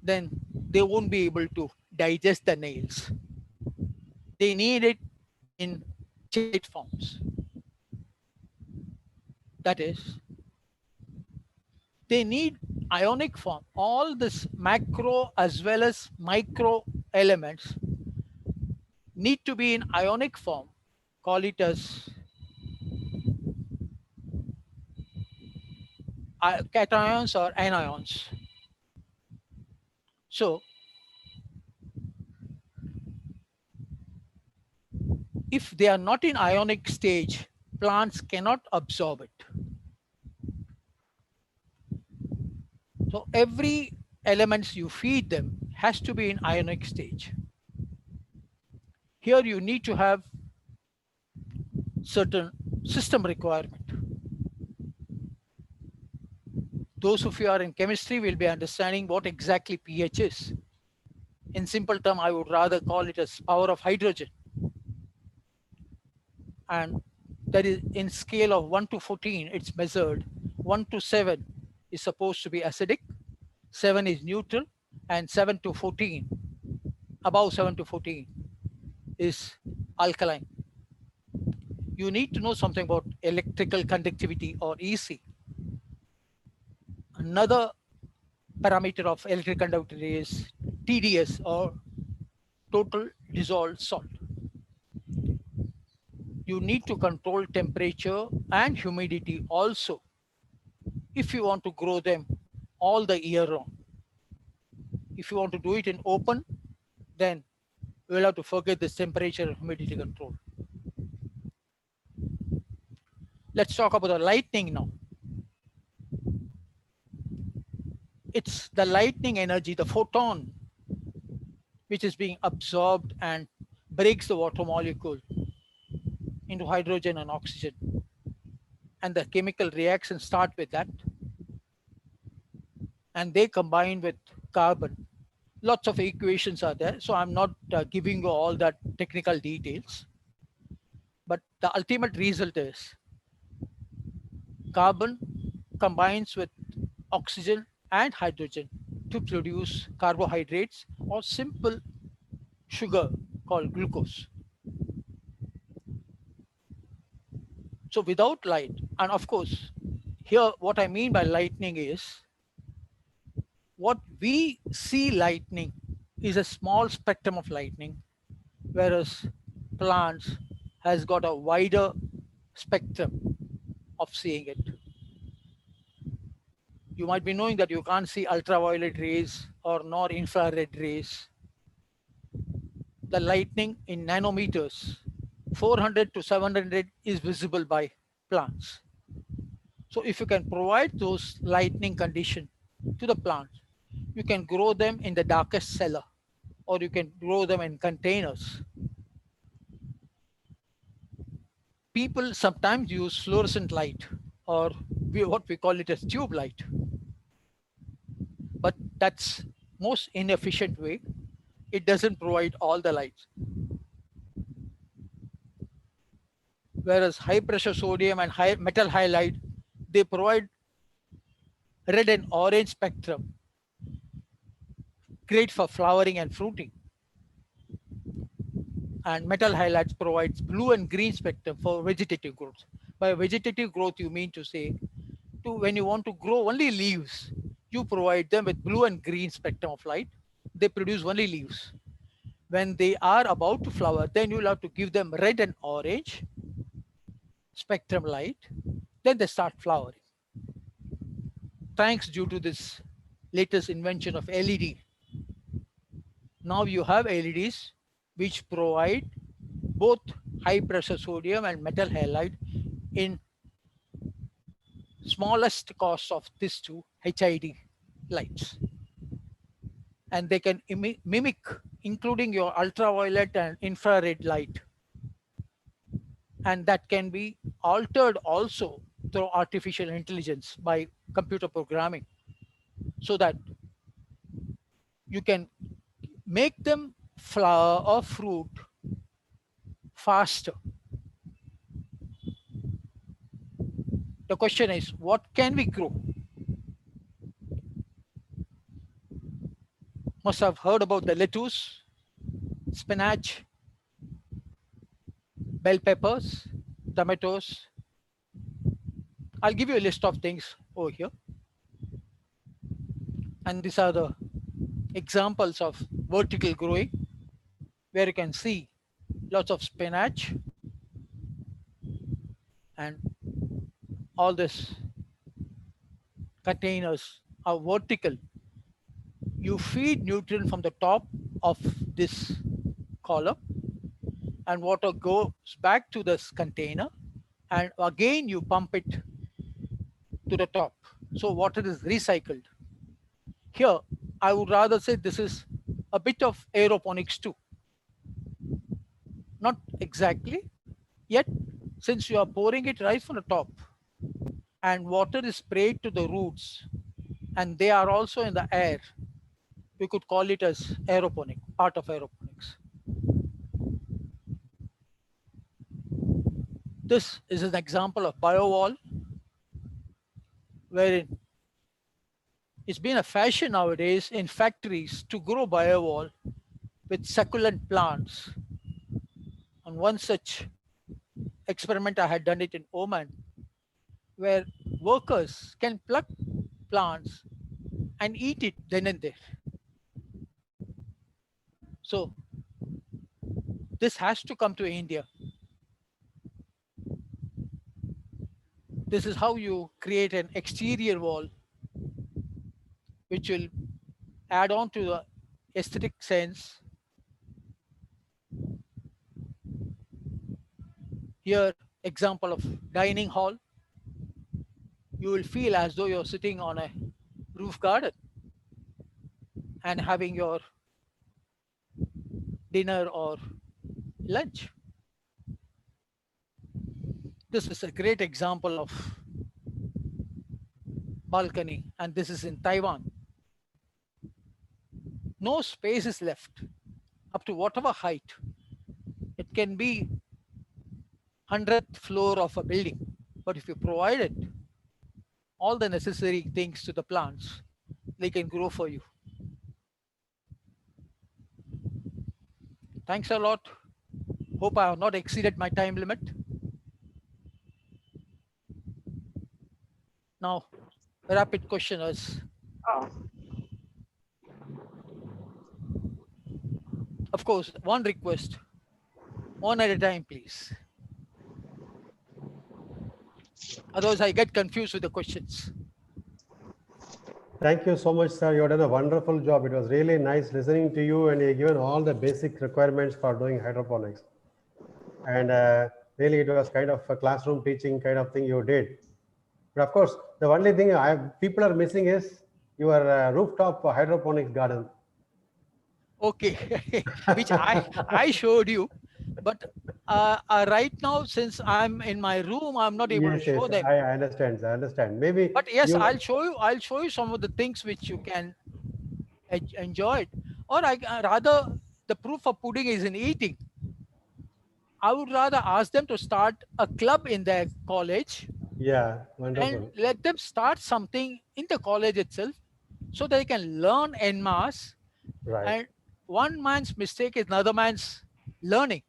then they won't be able to digest the nails. They need it in chelate forms. That is, they need ionic form. All this macro as well as micro elements need to be in ionic form. Call it as cations or anions. So if they are not in ionic stage, plants cannot absorb it. So every elements you feed them has to be in ionic stage. Here you need to have certain system requirement. Those of you are in chemistry will be understanding what exactly pH is. In simple term, I would rather call it as power of hydrogen. And that is in scale of 1 to 14, it's measured. 1 to 7 is supposed to be acidic, 7 is neutral, and 7 to 14, above 7 to 14 is alkaline. You need to know something about electrical conductivity or EC. Another parameter of electrical conductivity is TDS or total dissolved salt. You need to control temperature and humidity also if you want to grow them all the year round. If you want to do it in open, then you will have to forget this temperature and humidity control. Let's talk about the lightning now. It's the lightning energy, the photon, which is being absorbed and breaks the water molecule into hydrogen and oxygen. And the chemical reactions start with that. And they combine with carbon. Lots of equations are there. So I'm not giving you all that technical details. But the ultimate result is carbon combines with oxygen and hydrogen to produce carbohydrates or simple sugar called glucose. So without light, and of course, here what I mean by lightning is, what we see lightning is a small spectrum of lightning, whereas plants has got a wider spectrum of seeing it. You might be knowing that you can't see ultraviolet rays or nor infrared rays. The lightning in nanometers, 400 to 700 is visible by plants. So if you can provide those lightning condition to the plants, you can grow them in the darkest cellar, or you can grow them in containers. People sometimes use fluorescent light, or what we call it as tube light. But that's most inefficient way. it doesn't provide all the lights. Whereas high pressure sodium and high metal halide, they provide red and orange spectrum, great for flowering and fruiting. And metal halides provides blue and green spectrum for vegetative growth. By vegetative growth, you mean to say, when you want to grow only leaves, you provide them with blue and green spectrum of light. They produce only leaves. When they are about to flower, then you'll have to give them red and orange spectrum light. Then they start flowering. Thanks due to this latest invention of LED. Now you have LEDs which provide both high pressure sodium and metal halide in smallest cost of these two HID lights. And they can mimic, including your ultraviolet and infrared light. And that can be altered also through artificial intelligence by computer programming, so that you can make them flower or fruit faster. The question is, what can we grow? Must have heard about the lettuce, spinach, bell peppers, tomatoes. I'll give you a list of things over here. And these are the examples of vertical growing, where you can see lots of spinach and all this containers are vertical. You feed nutrient from the top of this column and water goes back to this container, and again you pump it to the top. So water is recycled. Here, I would rather say this is a bit of aeroponics too. Not exactly, yet since you are pouring it right from the top and water is sprayed to the roots and they are also in the air, we could call it as aeroponic, part of aeroponics. This is an example of biowall, wherein it's been a fashion nowadays in factories to grow biowall with succulent plants. On one such experiment, I had done it in Oman, where workers can pluck plants and eat it then and there. So this has to come to India. This is how you create an exterior wall which will add on to the aesthetic sense. Here, example of dining hall. You will feel as though you're sitting on a roof garden and having your dinner or lunch. This is a great example of balcony, and this is in Taiwan. No space is left up to whatever height. It can be 100th floor of a building, but if you provide it all the necessary things to the plants, they can grow for you. Thanks a lot. Hope I have not exceeded my time limit. Now, rapid questioners. Of course, one request, one at a time, please. Otherwise, I get confused with the questions. Thank you so much, sir. You have done a wonderful job. It was really nice listening to you, and you given all the basic requirements for doing hydroponics. And really, it was kind of a classroom teaching kind of thing you did. But of course, the only thing people are missing is your rooftop hydroponics garden. Okay, which I showed you, but right now, since I'm in my room, I'm not able to show them. I understand. I understand. Maybe. But yes, I'll show you some of the things which you can enjoy. or rather the proof of pudding is in eating. I would rather ask them to start a club in their college Yeah, and wonderful. let them start something in the college itself so they can learn en masse. Right. And one man's mistake is another man's learning.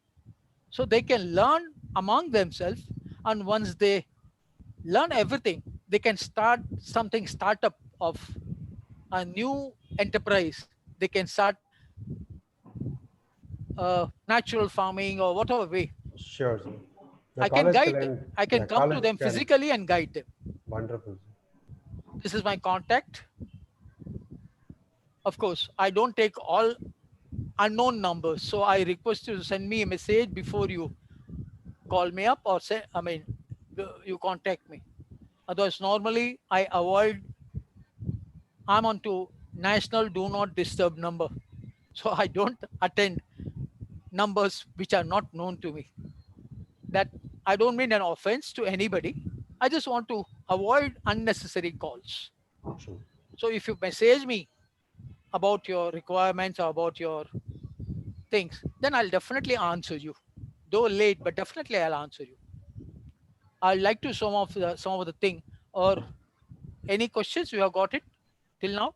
So they can learn among themselves. And once they learn everything, they can start something startup of a new enterprise. They can start natural farming or whatever way. Sure, sir. The I can college guide them. can, I can yeah, come to college them can, physically and guide them. wonderful. This is my contact. Of course, I don't take all unknown numbers. So I request you to send me a message before you call me up or say, I mean, you contact me. Otherwise, normally I avoid, I'm onto national do not disturb number. So I don't attend numbers which are not known to me. That I don't mean an offense to anybody. I just want to avoid unnecessary calls. True. So if you message me about your requirements or about your things, then I'll definitely answer you. Though late, but definitely I'll answer you. I'd like to some of the thing or any questions you have got it till now.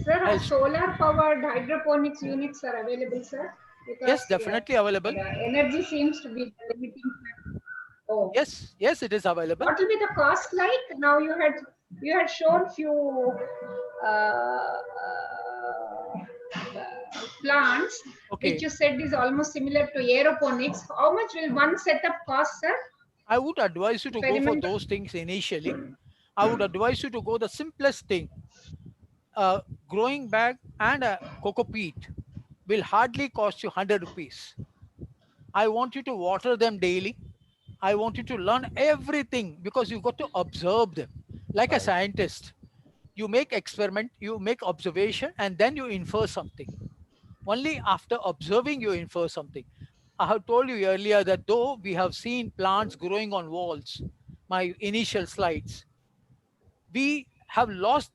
Sir, our I'll, solar powered hydroponics units are available, sir? Because yes, definitely available. the energy seems to be the limiting factor. Oh, Yes, it is available. what will be the cost like? Now you had shown few uh, plants, Okay, which you said is almost similar to aeroponics. How much will one setup cost, sir? I would advise you to If I go for remember. those things initially. I would advise you to go the simplest thing. Growing bag and a cocoa peat will hardly cost you 100 rupees. I want you to water them daily. I want you to learn everything because you got to observe them. Like a Right. scientist, you make experiment, you make observation, and then you infer something. Only after observing you infer something. I have told you earlier that though we have seen plants growing on walls, my initial slides, we have lost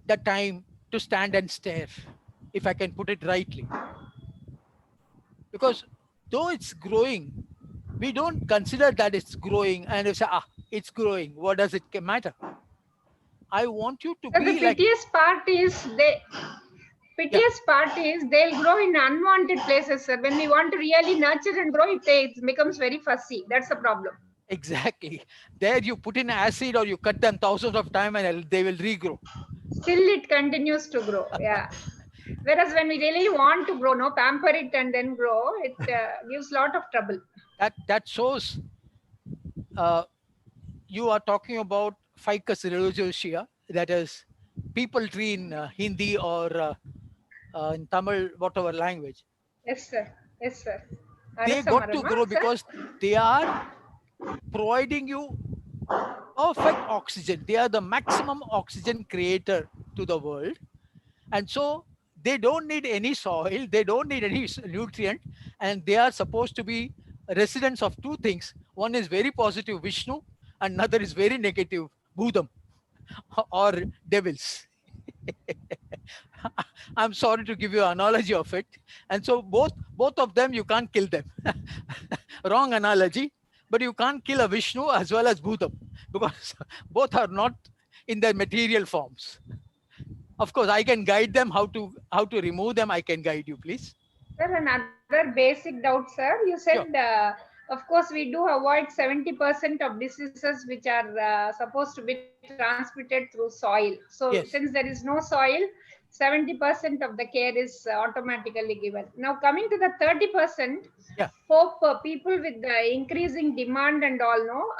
the time to stand and stare, if I can put it rightly. Because though it's growing, we don't consider that it's growing and we say, it's growing. What does it matter? I want you to Sir, the be like, piteous part is they'll grow in unwanted places, sir. When we want to really nurture and grow it becomes very fussy. That's the problem. exactly. There you put in acid or you cut them thousands of times and they will regrow. Still it continues to grow. Yeah. Whereas when we really want to grow, no, pamper it and then grow, it gives a lot of trouble. That shows you are talking about Ficus religiosa, that is people tree in Hindi or in Tamil, whatever language. Yes, sir. Yes, sir. They got to grow Sir? because they are providing you perfect oxygen. They are the maximum oxygen creator to the world. And so they don't need any soil, they don't need any nutrient, and they are supposed to be residents of two things. One is very positive Vishnu, another is very negative Bhudam or devils. I'm sorry to give you an analogy of it. And so both of them you can't kill them. Wrong analogy, but you can't kill a Vishnu as well as Bhudam because both are not in their material forms. Of course, I can guide them how to remove them. I can guide you, please. Sir, another basic doubt, sir. You said, Sure. of course, we do avoid 70% of diseases which are supposed to be transmitted through soil. So Yes. since there is no soil, 70% of the care is automatically given. Now coming to the 30%, Yeah. hope people with the increasing demand and all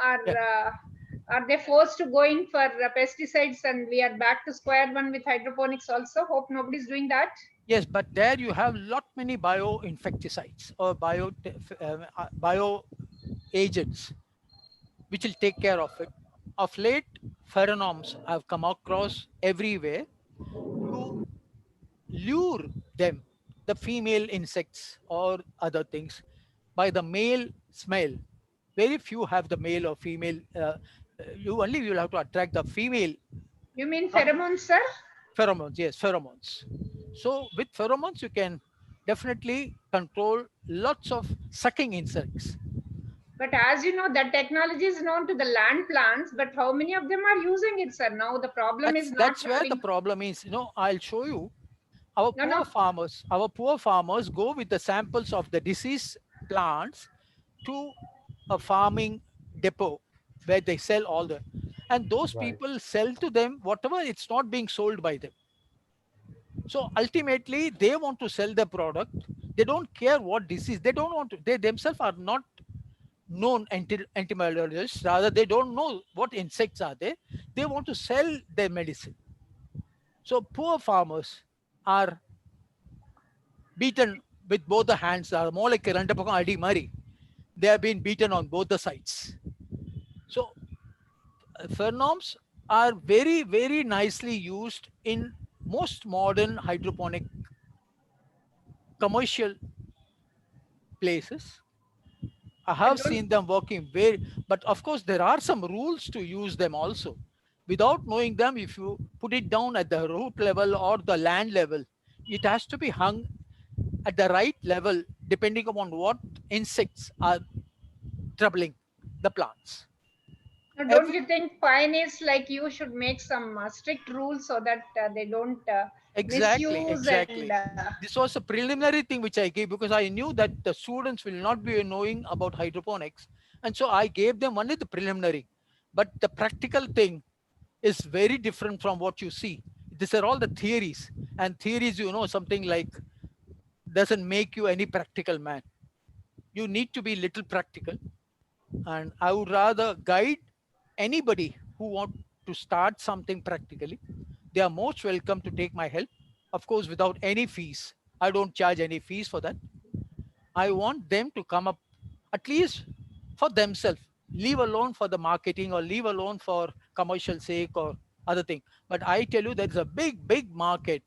are they forced to go in for pesticides and we are back to square one with hydroponics also? Hope nobody's doing that. Yes, but there you have lot many bio-insecticides or bio agents which will take care of it. Of late, pheromones have come across everywhere to lure them, the female insects or other things, by the male smell. Very few have the male or female. You will have to attract the female You mean pheromones, sir? Pheromones, yes, pheromones. So with pheromones, you can definitely control lots of sucking insects. But as you know, that technology is known to the land plants, but how many of them are using it, sir? Now the problem is not That's where the having. problem is. I'll show you. Our No, poor no. farmers go with the samples of the diseased plants to a farming depot where they sell all the, and those Right. people sell to them whatever, it's not being sold by them. So ultimately they want to sell the product. They don't care what disease. They don't want to, they themselves are not known entomologists. Rather, they don't know what insects are there. They want to sell their medicine. So poor farmers are beaten with both the hands. More like Adi Mari. They have been beaten on both the sides. So pheromones are very, very nicely used in most modern hydroponic commercial places. I have seen them working very, but of course there are some rules to use them also. Without knowing them, if you put it down at the root level or the land level, it has to be hung at the right level depending upon what insects are troubling the plants. Now, don't you think pioneers like you should make some strict rules so that they don't Exactly. misuse and This was a preliminary thing which I gave because I knew that the students will not be knowing about hydroponics. And so I gave them only the preliminary. But the practical thing is very different from what you see. These are all the theories. And theories, something like doesn't make you any practical man. You need to be little practical. And I would rather guide anybody who want to start something practically. They are most welcome to take my help, of course, without any fees. I don't charge any fees for that. I want them to come up at least for themselves, leave alone for the marketing or leave alone for commercial sake or other thing. But I tell you, there's a big, big market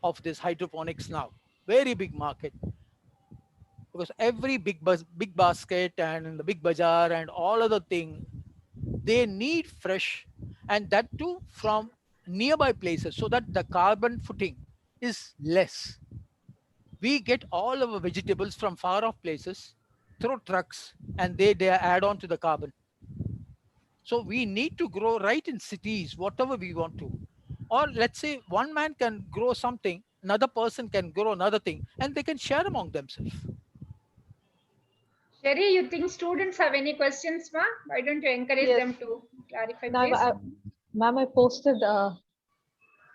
of this hydroponics now, very big market. Because every big basket and the big bazaar and all other thing, they need fresh, and that too from nearby places, so that the carbon footing is less. We get all our vegetables from far off places through trucks, and they add on to the carbon. So we need to grow right in cities, whatever we want to. Or let's say one man can grow something, another person can grow another thing, and they can share among themselves. Sherry, you think students have any questions, ma? Why don't you encourage them to clarify, please? Ma'am, I posted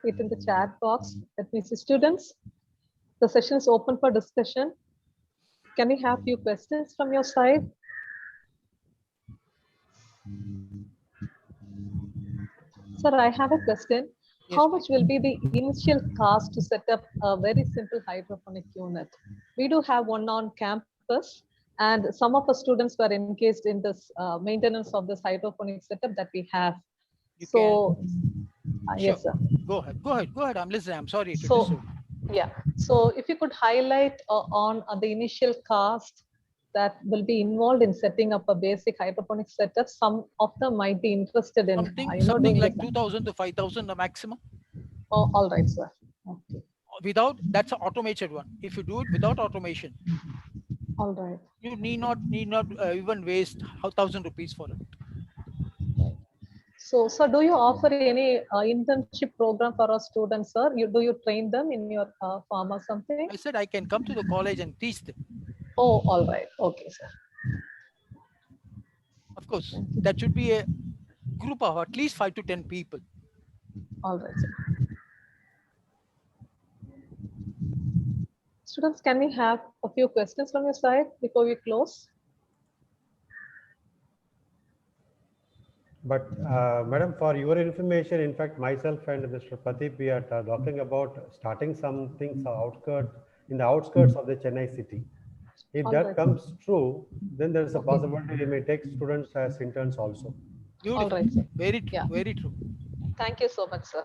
it in the chat box. That means the students, the session is open for discussion. Can we have few questions from your side? Sir, I have a question. Yes, How much will be the initial cost to set up a very simple hydroponic unit? We do have one on campus, and some of the students were engaged in this maintenance of this hydroponic setup that we have. Yes, sir. Go ahead. I'm listening. I'm sorry to So, disturb. yeah. So if you could highlight on the initial cost that will be involved in setting up a basic hydroponic setup, some of them might be interested in something like 2,000 to 5,000 the maximum. Oh, all right, sir. Okay. Without, that's an automated one. If you do it without automation, all right, you need not even waste 1,000 rupees for it. So, sir, do you offer any internship program for our students, sir? Do you train them in your farm or something? I said I can come to the college and teach them. Oh, all right. Okay, sir. Of course, that should be a group of at least 5 to 10 people. All right, sir. Students, can we have a few questions from your side before we close? But madam, for your information, in fact, myself and Mr. Pradeep, we are talking about starting some things in the outskirts of the Chennai city. If that comes true, then there is a possibility we may take students as interns also. Beautiful. All right, sir. Very true. Yeah. Very true. Thank you so much, sir.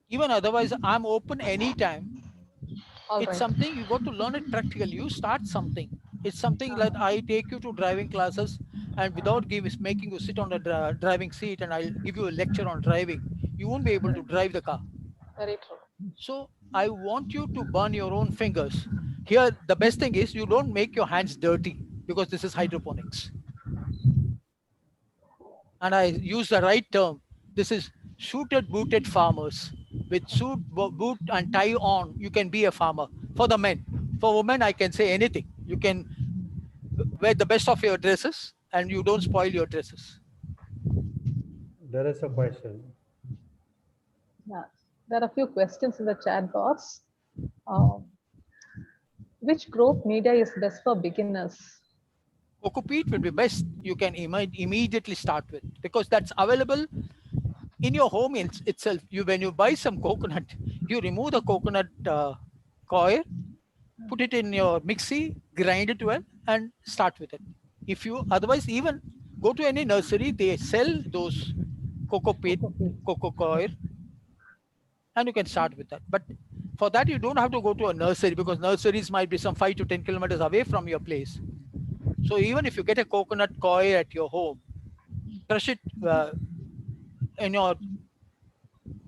Even otherwise, I'm open anytime. All it's right. something you got to learn it practically. You start something. It's something like I take you to driving classes. and without making you sit on the driving seat and I'll give you a lecture on driving, you won't be able to drive the car. Very true. So I want you to burn your own fingers. Here, the best thing is you don't make your hands dirty because this is hydroponics. And I use the right term. This is suited, booted farmers. With suit, boot, and tie on, you can be a farmer. For the men, for women, I can say anything. You can wear the best of your dresses, and you don't spoil your dresses. There is a question. Yeah. There are a few questions in the chat box. Which growth media is best for beginners? Cocopeat will be best. You can immediately start with because that's available in your home itself. When you buy some coconut, you remove the coconut coir, put it in your mixie, grind it well, and start with it. If you otherwise even go to any nursery, they sell those cocoa coir, and you can start with that. But for that, you don't have to go to a nursery because nurseries might be some 5 to 10 kilometers away from your place. So even if you get a coconut coir at your home, crush it in your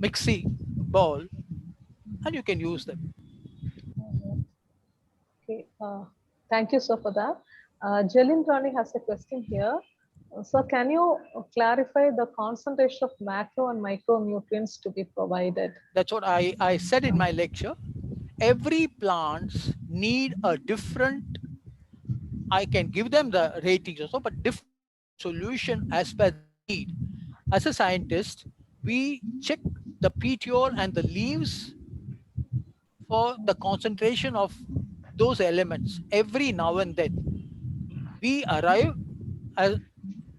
mixie bowl, and you can use them. Okay, thank you, sir, for that. Jelin Rani has a question here. So can you clarify the concentration of macro and micronutrients to be provided? That's what I said in my lecture. Every plants need a different, I can give them the ratings also, but different solution as per need. As a scientist, we check the petiole and the leaves for the concentration of those elements every now and then. We arrive, as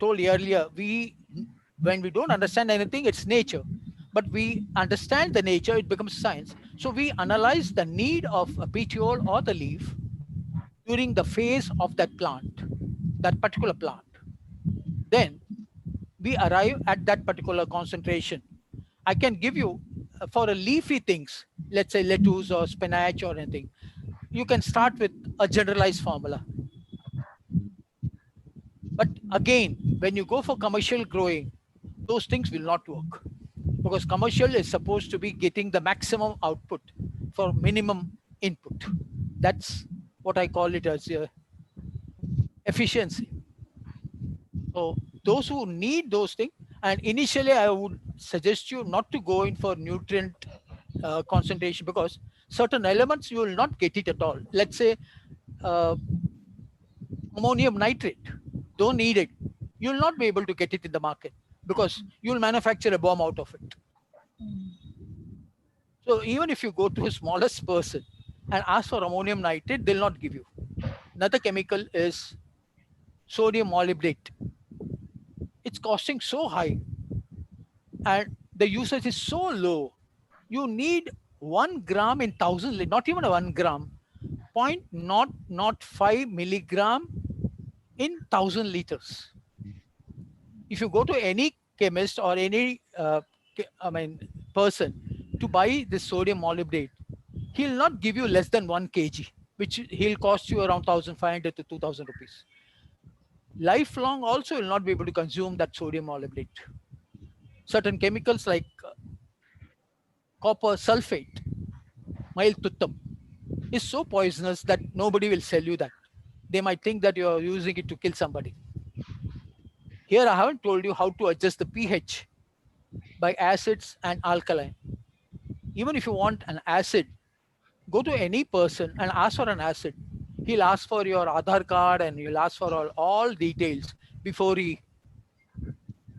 told earlier, when we don't understand anything, it's nature. But we understand the nature, it becomes science. So we analyze the need of a petiole or the leaf during the phase of that plant, that particular plant. Then we arrive at that particular concentration. I can give you for a leafy things, let's say lettuce or spinach or anything, you can start with a generalized formula. But again, when you go for commercial growing, those things will not work because commercial is supposed to be getting the maximum output for minimum input. That's what I call it as efficiency. So those who need those things, and initially I would suggest you not to go in for nutrient concentration because certain elements you will not get it at all. Let's say ammonium nitrate, don't need it. You'll not be able to get it in the market because you'll manufacture a bomb out of it. So even if you go to the smallest person and ask for ammonium nitrate, they'll not give you. Another chemical is sodium molybdate. It's costing so high and the usage is so low. You need 1 gram in 1,000, not even 1 gram, 0.005 milligram in 1,000 liters. If you go to any chemist or any person to buy this sodium molybdate, he'll not give you less than 1 kg, which he'll cost you around 1,500 to 2,000 rupees. Lifelong also will not be able to consume that sodium molybdate. Certain chemicals like copper sulfate, Mailtuttam, is so poisonous that nobody will sell you that. They might think that you're using it to kill somebody. Here, I haven't told you how to adjust the pH by acids and alkaline. Even if you want an acid, go to any person and ask for an acid. He'll ask for your Aadhaar card and he'll ask for all details before he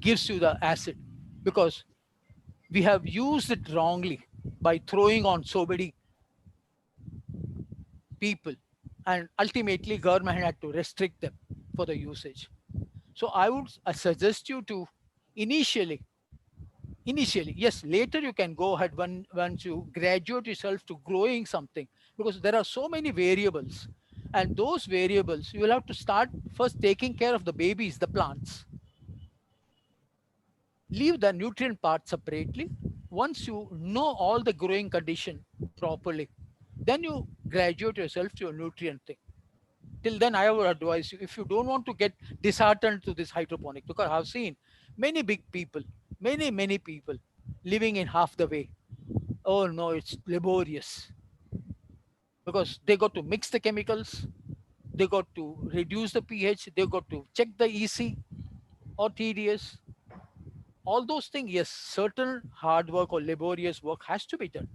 gives you the acid, because we have used it wrongly by throwing on so many people, and ultimately government had to restrict them for the usage. So I would suggest you to initially, yes, later you can go ahead once you graduate yourself to growing something, because there are so many variables, and those variables you will have to start first taking care of the babies, the plants. Leave the nutrient part separately. Once you know all the growing condition properly, then you graduate yourself to a nutrient thing. till then I would advise you, if you don't want to get disheartened to this hydroponic, because I've seen many big people, many people living in half the way. Oh no, it's laborious because they got to mix the chemicals, they got to reduce the pH, they got to check the EC or TDS. All those things, yes, certain hard work or laborious work has to be done.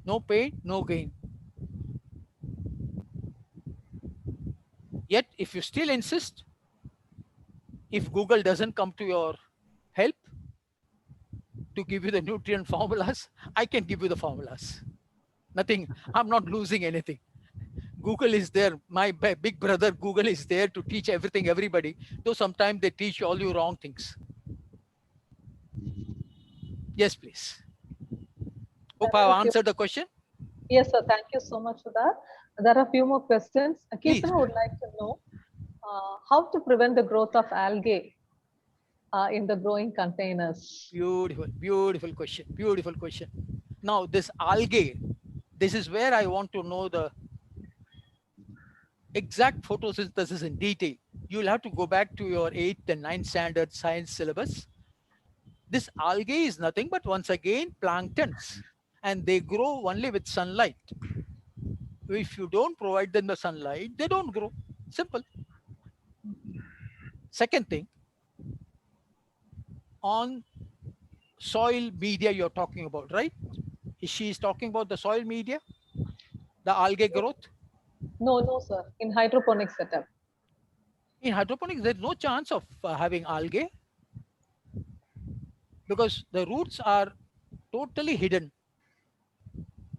No pain, no gain. Yet, if you still insist, if Google doesn't come to your help to give you the nutrient formulas, I can give you the formulas. Nothing, I'm not losing anything. Google is there. My big brother Google is there to teach everything, everybody, though sometimes they teach all you wrong things. Yes, please. Hope I've answered the question. Yes, sir. Thank you so much for that. There are a few more questions. Please. Ketan would like to know how to prevent the growth of algae in the growing containers. Beautiful question. Beautiful question. Now, this algae, this is where I want to know the exact photosynthesis in detail. You'll have to go back to your 8th and 9th standard science syllabus. This algae is nothing but, once again, planktons, and they grow only with sunlight. If you don't provide them the sunlight, they don't grow. Simple. Second thing, on soil media you're talking about, right? She's talking about the soil media, the algae growth. No, no, sir. In hydroponic setup. In hydroponics, there's no chance of having algae because the roots are totally hidden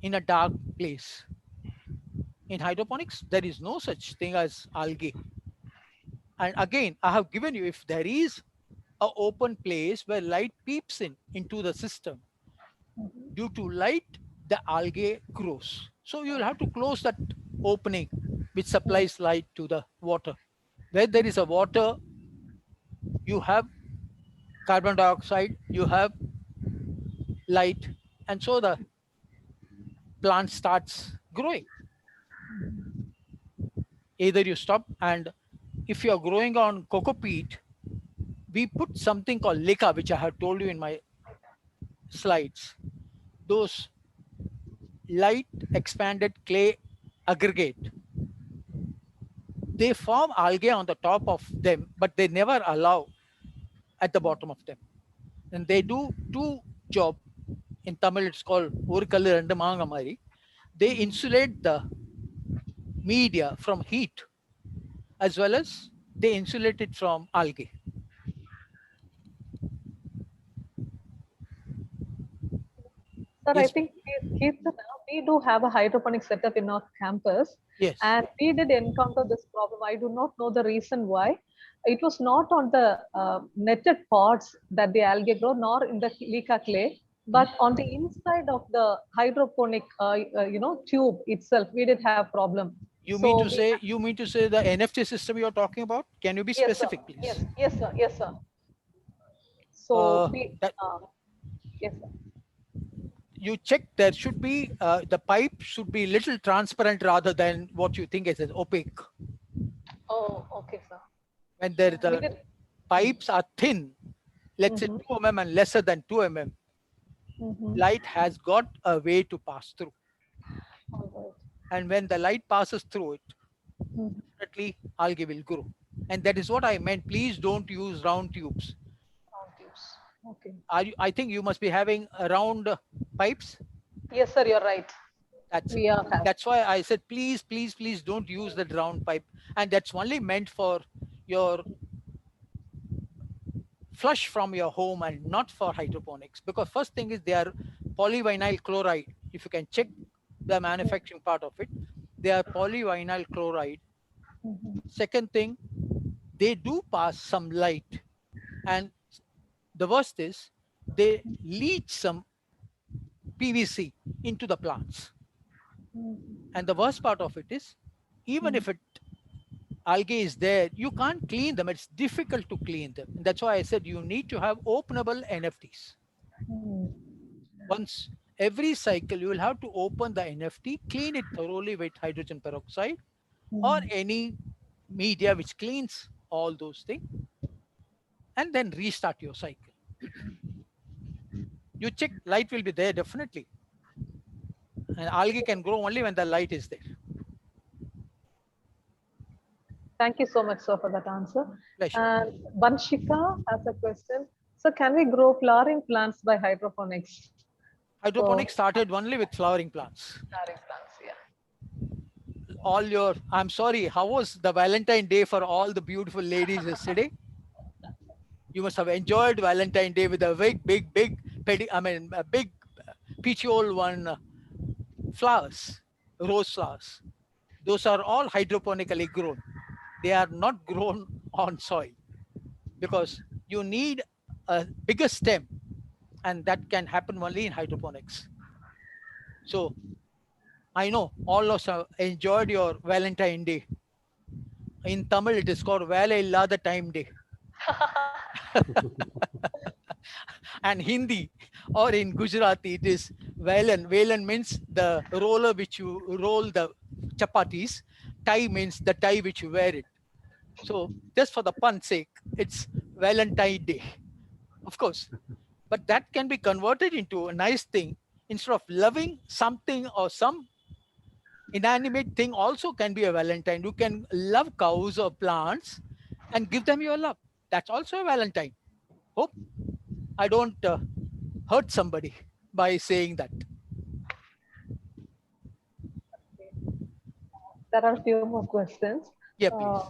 in a dark place. In hydroponics, there is no such thing as algae. And again, I have given you, if there is an open place where light peeps into the system, due to light, the algae grows. So you will have to close that opening which supplies light to the water. Where there is a water, you have carbon dioxide, you have light, and so the plant starts growing. Either you stop, and if you are growing on coco peat, we put something called LECA, which I have told you in my slides. Those light expanded clay aggregate, they form algae on the top of them, but they never allow at the bottom of them. And they do two jobs. In Tamil, it's called Urkallu Rendu Maangamari. They insulate the media from heat, as well as they insulate it from algae. Sir, Yes. I think we do have a hydroponic setup in our campus. Yes. And we did encounter this problem. I do not know the reason why. It was not on the netted pots that the algae grow, nor in the LECA clay, but on the inside of the hydroponic, tube itself, we did have problem. You mean to say the NFT system you're talking about? Can you be Yes, sir. specific, please? Yes, sir. Yes, sir. So yes, sir. You check, there should be the pipe should be little transparent rather than what you think is opaque. Oh, okay, sir. When the pipes are thin, let's say 2 mm and lesser than 2 mm, light has got a way to pass through. And when the light passes through it, definitely algae will grow. And that is what I meant. Please don't use round tubes. Okay. I think you must be having round pipes. Yes, sir, you're right. That's why I said, please don't use the round pipe. And that's only meant for your flush from your home and not for hydroponics. Because first thing is they are polyvinyl chloride. If you can check the manufacturing part of it, they are polyvinyl chloride. Second thing, they do pass some light. And the worst is they leach some PVC into the plants. And the worst part of it is, even if algae is there, you can't clean them. It's difficult to clean them. And that's why I said you need to have openable NFTs. Once every cycle, you will have to open the NFT, clean it thoroughly with hydrogen peroxide, or any media which cleans all those things, and then restart your cycle. You check, light will be there definitely. And algae can grow only when the light is there. Thank you so much, sir, for that answer. Pleasure. And Vanshika has a question. So can we grow flowering plants by hydroponics? Hydroponics started only with flowering plants. Flowering plants, yeah. All your, I'm sorry, how was the Valentine Day for all the beautiful ladies yesterday? You must have enjoyed Valentine Day with a big big petiole one flowers, rose flowers. Those are all hydroponically grown. They are not grown on soil because you need a bigger stem, and that can happen only in hydroponics. So I know all of us have enjoyed your Valentine Day. In Tamil, it is called Vela Illada Time Day. And Hindi or in Gujarati, it is Velan. Velan means the roller which you roll the chapatis. Tie means the tie which you wear it. So just for the pun's sake, it's Valentine Day, of course. But that can be converted into a nice thing. Instead of loving something or some inanimate thing also can be a Valentine. You can love cows or plants and give them your love. That's also a Valentine. Hope I don't hurt somebody by saying that. There are a few more questions. Yeah, please.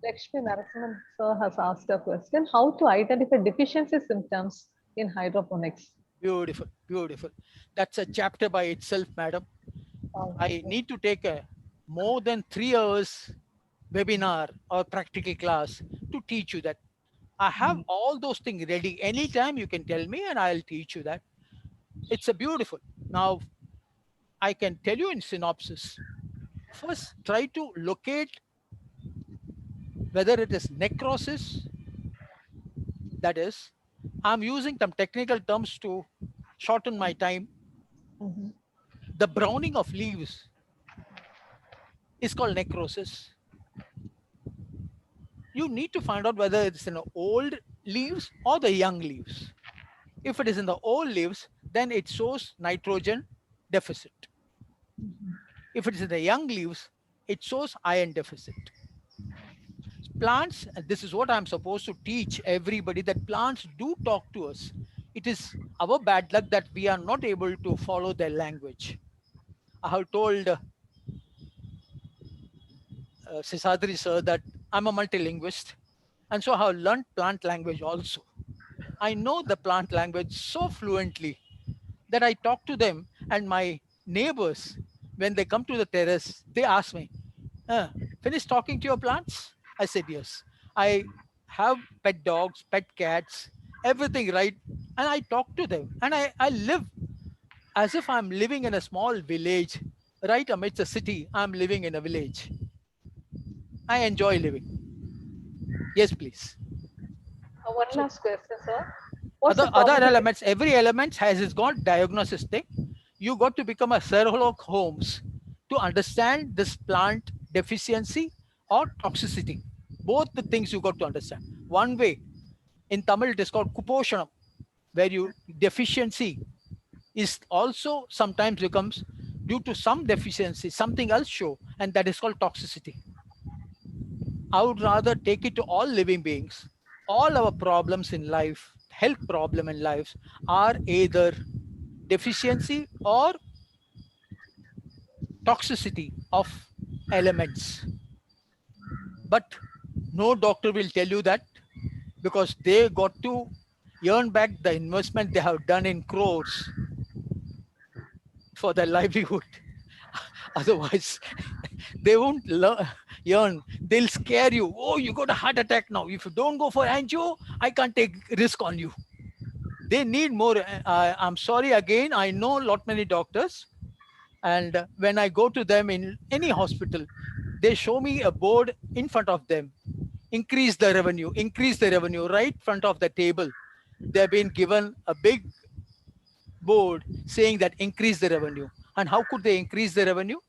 Lakshmi Narasimhan sir has asked a question. How to identify deficiency symptoms in hydroponics? Beautiful, beautiful. That's a chapter by itself, madam. I need to take a more than 3 hours webinar or practical class to teach you that. I have all those things ready. Anytime you can tell me and I'll teach you that. It's a beautiful. Now, I can tell you in synopsis. First, try to locate whether it is necrosis. That is, I'm using some technical terms to shorten my time. The browning of leaves is called necrosis. You need to find out whether it's in the old leaves or the young leaves. If it is in the old leaves, then it shows nitrogen deficit. If it is in the young leaves, it shows iron deficit. Plants, and this is what I'm supposed to teach everybody, that plants do talk to us. It is our bad luck that we are not able to follow their language. I have told Seshadri sir that I'm a multilinguist, and so I have learned plant language also. I know the plant language so fluently that I talk to them, and my neighbors, when they come to the terrace, they ask me, finish talking to your plants? I said, yes. I have pet dogs, pet cats, everything right. And I talk to them, and I live as if I'm living in a small village, right amidst the city. I'm living in a village. I enjoy living. Yes, please. One last question, sir. Other elements, every element has its got diagnosis thing. You got to become a Sherlock Holmes to understand this plant deficiency or toxicity. Both the things you got to understand. One way, in Tamil it is called kuposhanam, where you deficiency is also sometimes becomes due to some deficiency, something else show, and that is called toxicity. I would rather take it to all living beings. All our problems in life, health problem in life, are either deficiency or toxicity of elements. But no doctor will tell you that, because they got to earn back the investment they have done in crores for their livelihood. Otherwise, they won't earn. They'll scare you. Oh, you got a heart attack now. If you don't go for angio, I can't take risk on you. They need more. I'm sorry again. I know lot many doctors, and when I go to them in any hospital, they show me a board in front of them. Increase the revenue. Increase the revenue. Right in front of the table, they've been given a big board saying that increase the revenue. And how could they increase the revenue?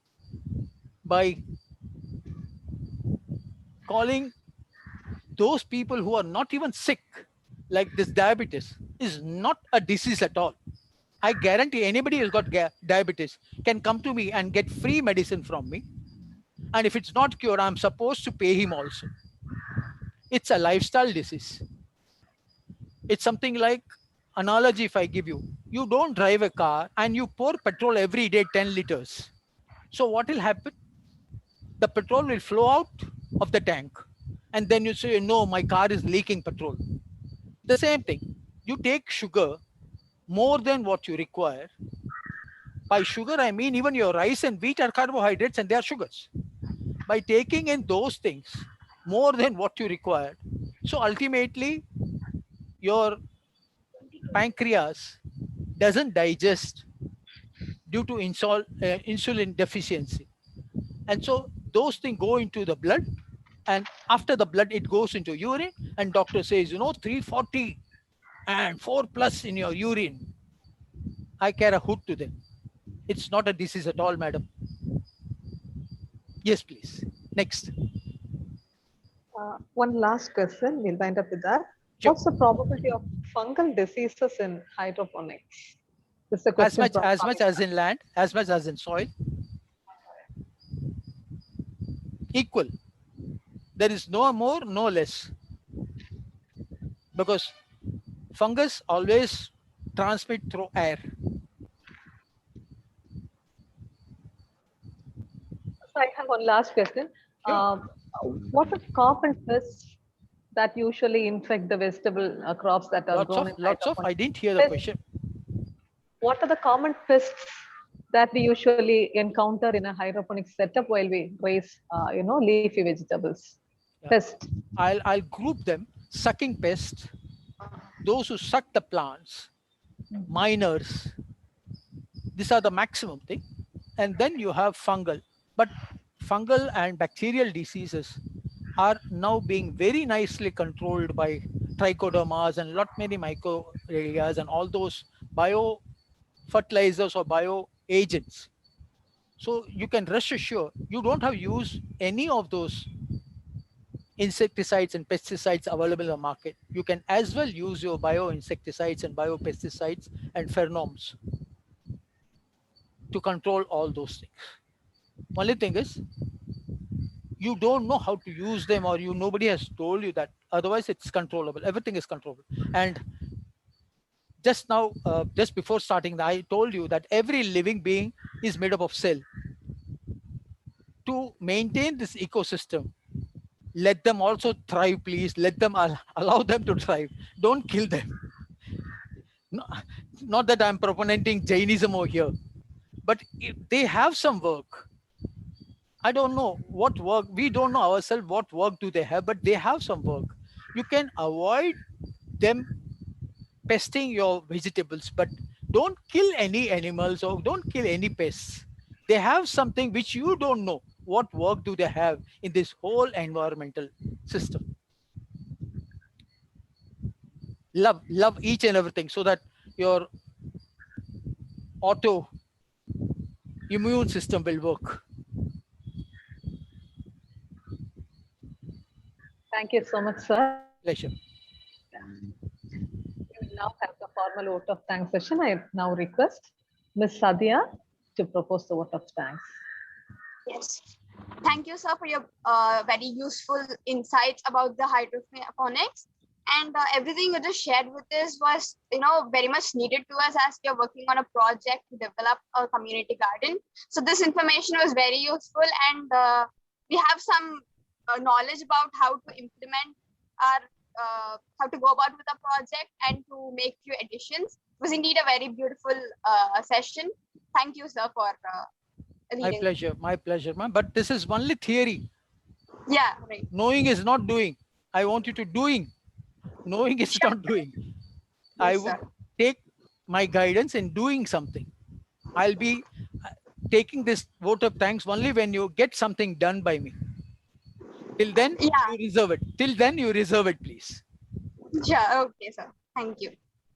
By calling those people who are not even sick, like this diabetes, is not a disease at all. I guarantee anybody who's got diabetes can come to me and get free medicine from me. And if it's not cured, I'm supposed to pay him also. It's a lifestyle disease. It's something like, analogy if I give you, you don't drive a car and you pour petrol every day 10 liters. So what will happen? The petrol will flow out of the tank. And then you say, no, my car is leaking petrol. The same thing. You take sugar more than what you require. By sugar, I mean even your rice and wheat are carbohydrates and they are sugars. By taking in those things more than what you require. So ultimately, your pancreas doesn't digest due to insulin deficiency. And so those things go into the blood, and after the blood, it goes into urine, and doctor says, 340 and 4+ in your urine. I care a hoot to them. It's not a disease at all, madam. Yes, please. Next. One last question, we'll wind up with that. Sure. What's the probability of fungal diseases in hydroponics? This is a As question much as in land, as much as in soil. Equal. There is no more, no less. Because fungus always transmit through air. So I have one last question. Sure. What are common pests that usually infect the vegetable crops that are grown in hydroponics? I didn't hear the question. What are the common pests that we usually encounter in a hydroponic setup while we raise, leafy vegetables? Yeah. Pests. I'll group them. Sucking pests, those who suck the plants, miners. These are the maximum thing. And then you have fungal. But fungal and bacterial diseases are now being very nicely controlled by trichodermas and lot many microareas and all those bio fertilizers or bio agents. So you can rest assured you don't have used any of those insecticides and pesticides available in the market. You can as well use your bio insecticides and bio pesticides and pheromones to control all those things. Only thing is, you don't know how to use them, or nobody has told you that. Otherwise, it's controllable. Everything is controllable. And just now, just before starting, I told you that every living being is made up of cell. To maintain this ecosystem, let them also thrive, please. Let them allow them to thrive. Don't kill them. No, not that I'm proponenting Jainism over here, but if they have some work. I don't know what work, we don't know ourselves what work do they have, but they have some work. You can avoid them pesting your vegetables, but don't kill any animals or don't kill any pests. They have something which you don't know. What work do they have in this whole environmental system? Love each and everything so that your auto immune system will work. Thank you so much, sir. Pleasure. We will now have the formal vote of thanks session. I now request Ms. Sadia to propose the vote of thanks. Yes. Thank you, sir, for your very useful insights about the hydroponics. And everything you just shared with us was, very much needed to us as we are working on a project to develop a community garden. So this information was very useful, and we have some knowledge about how to implement our, how to go about with the project and to make few additions. It was indeed a very beautiful session. Thank you, sir, for leading. My pleasure, ma'am. But this is only theory. Yeah, right. Knowing is not doing. I want you to doing. Knowing is not doing. Yes, I would take my guidance in doing something. I'll be taking this vote of thanks only when you get something done by me. Till then, you reserve it. Till then, you reserve it, please. Yeah, okay, sir. Thank you.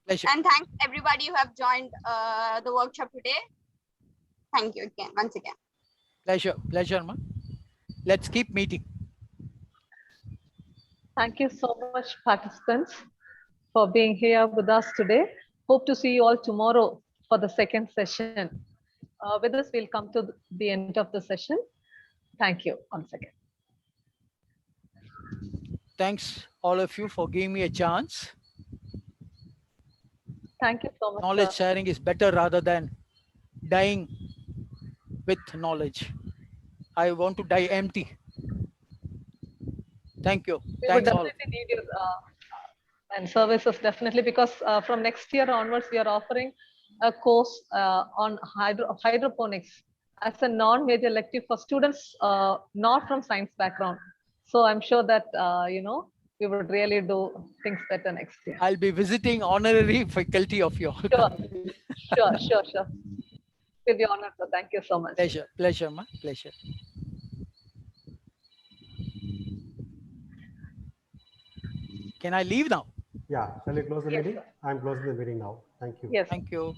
Pleasure. And thanks everybody who have joined the workshop today. Thank you again, once again. Pleasure, ma'am. Let's keep meeting. Thank you so much, participants, for being here with us today. Hope to see you all tomorrow for the second session. With this, we'll come to the end of the session. Thank you once again. Thanks all of you for giving me a chance. Thank you so much. Knowledge sir. sharing is better rather than dying with knowledge. I want to die empty. Thank you. We would Thanks all. definitely need your and services definitely, because from next year onwards, we are offering a course on hydroponics as a non-major elective for students not from science background. So I'm sure that we would really do things better next year. I'll be visiting honorary faculty of yours. Sure. We'll be honored. So thank you so much. Pleasure, ma. Pleasure. Can I leave now? Yeah, shall we close the Yes, meeting? sir. I'm closing the meeting now. Thank you. Yes. Thank you.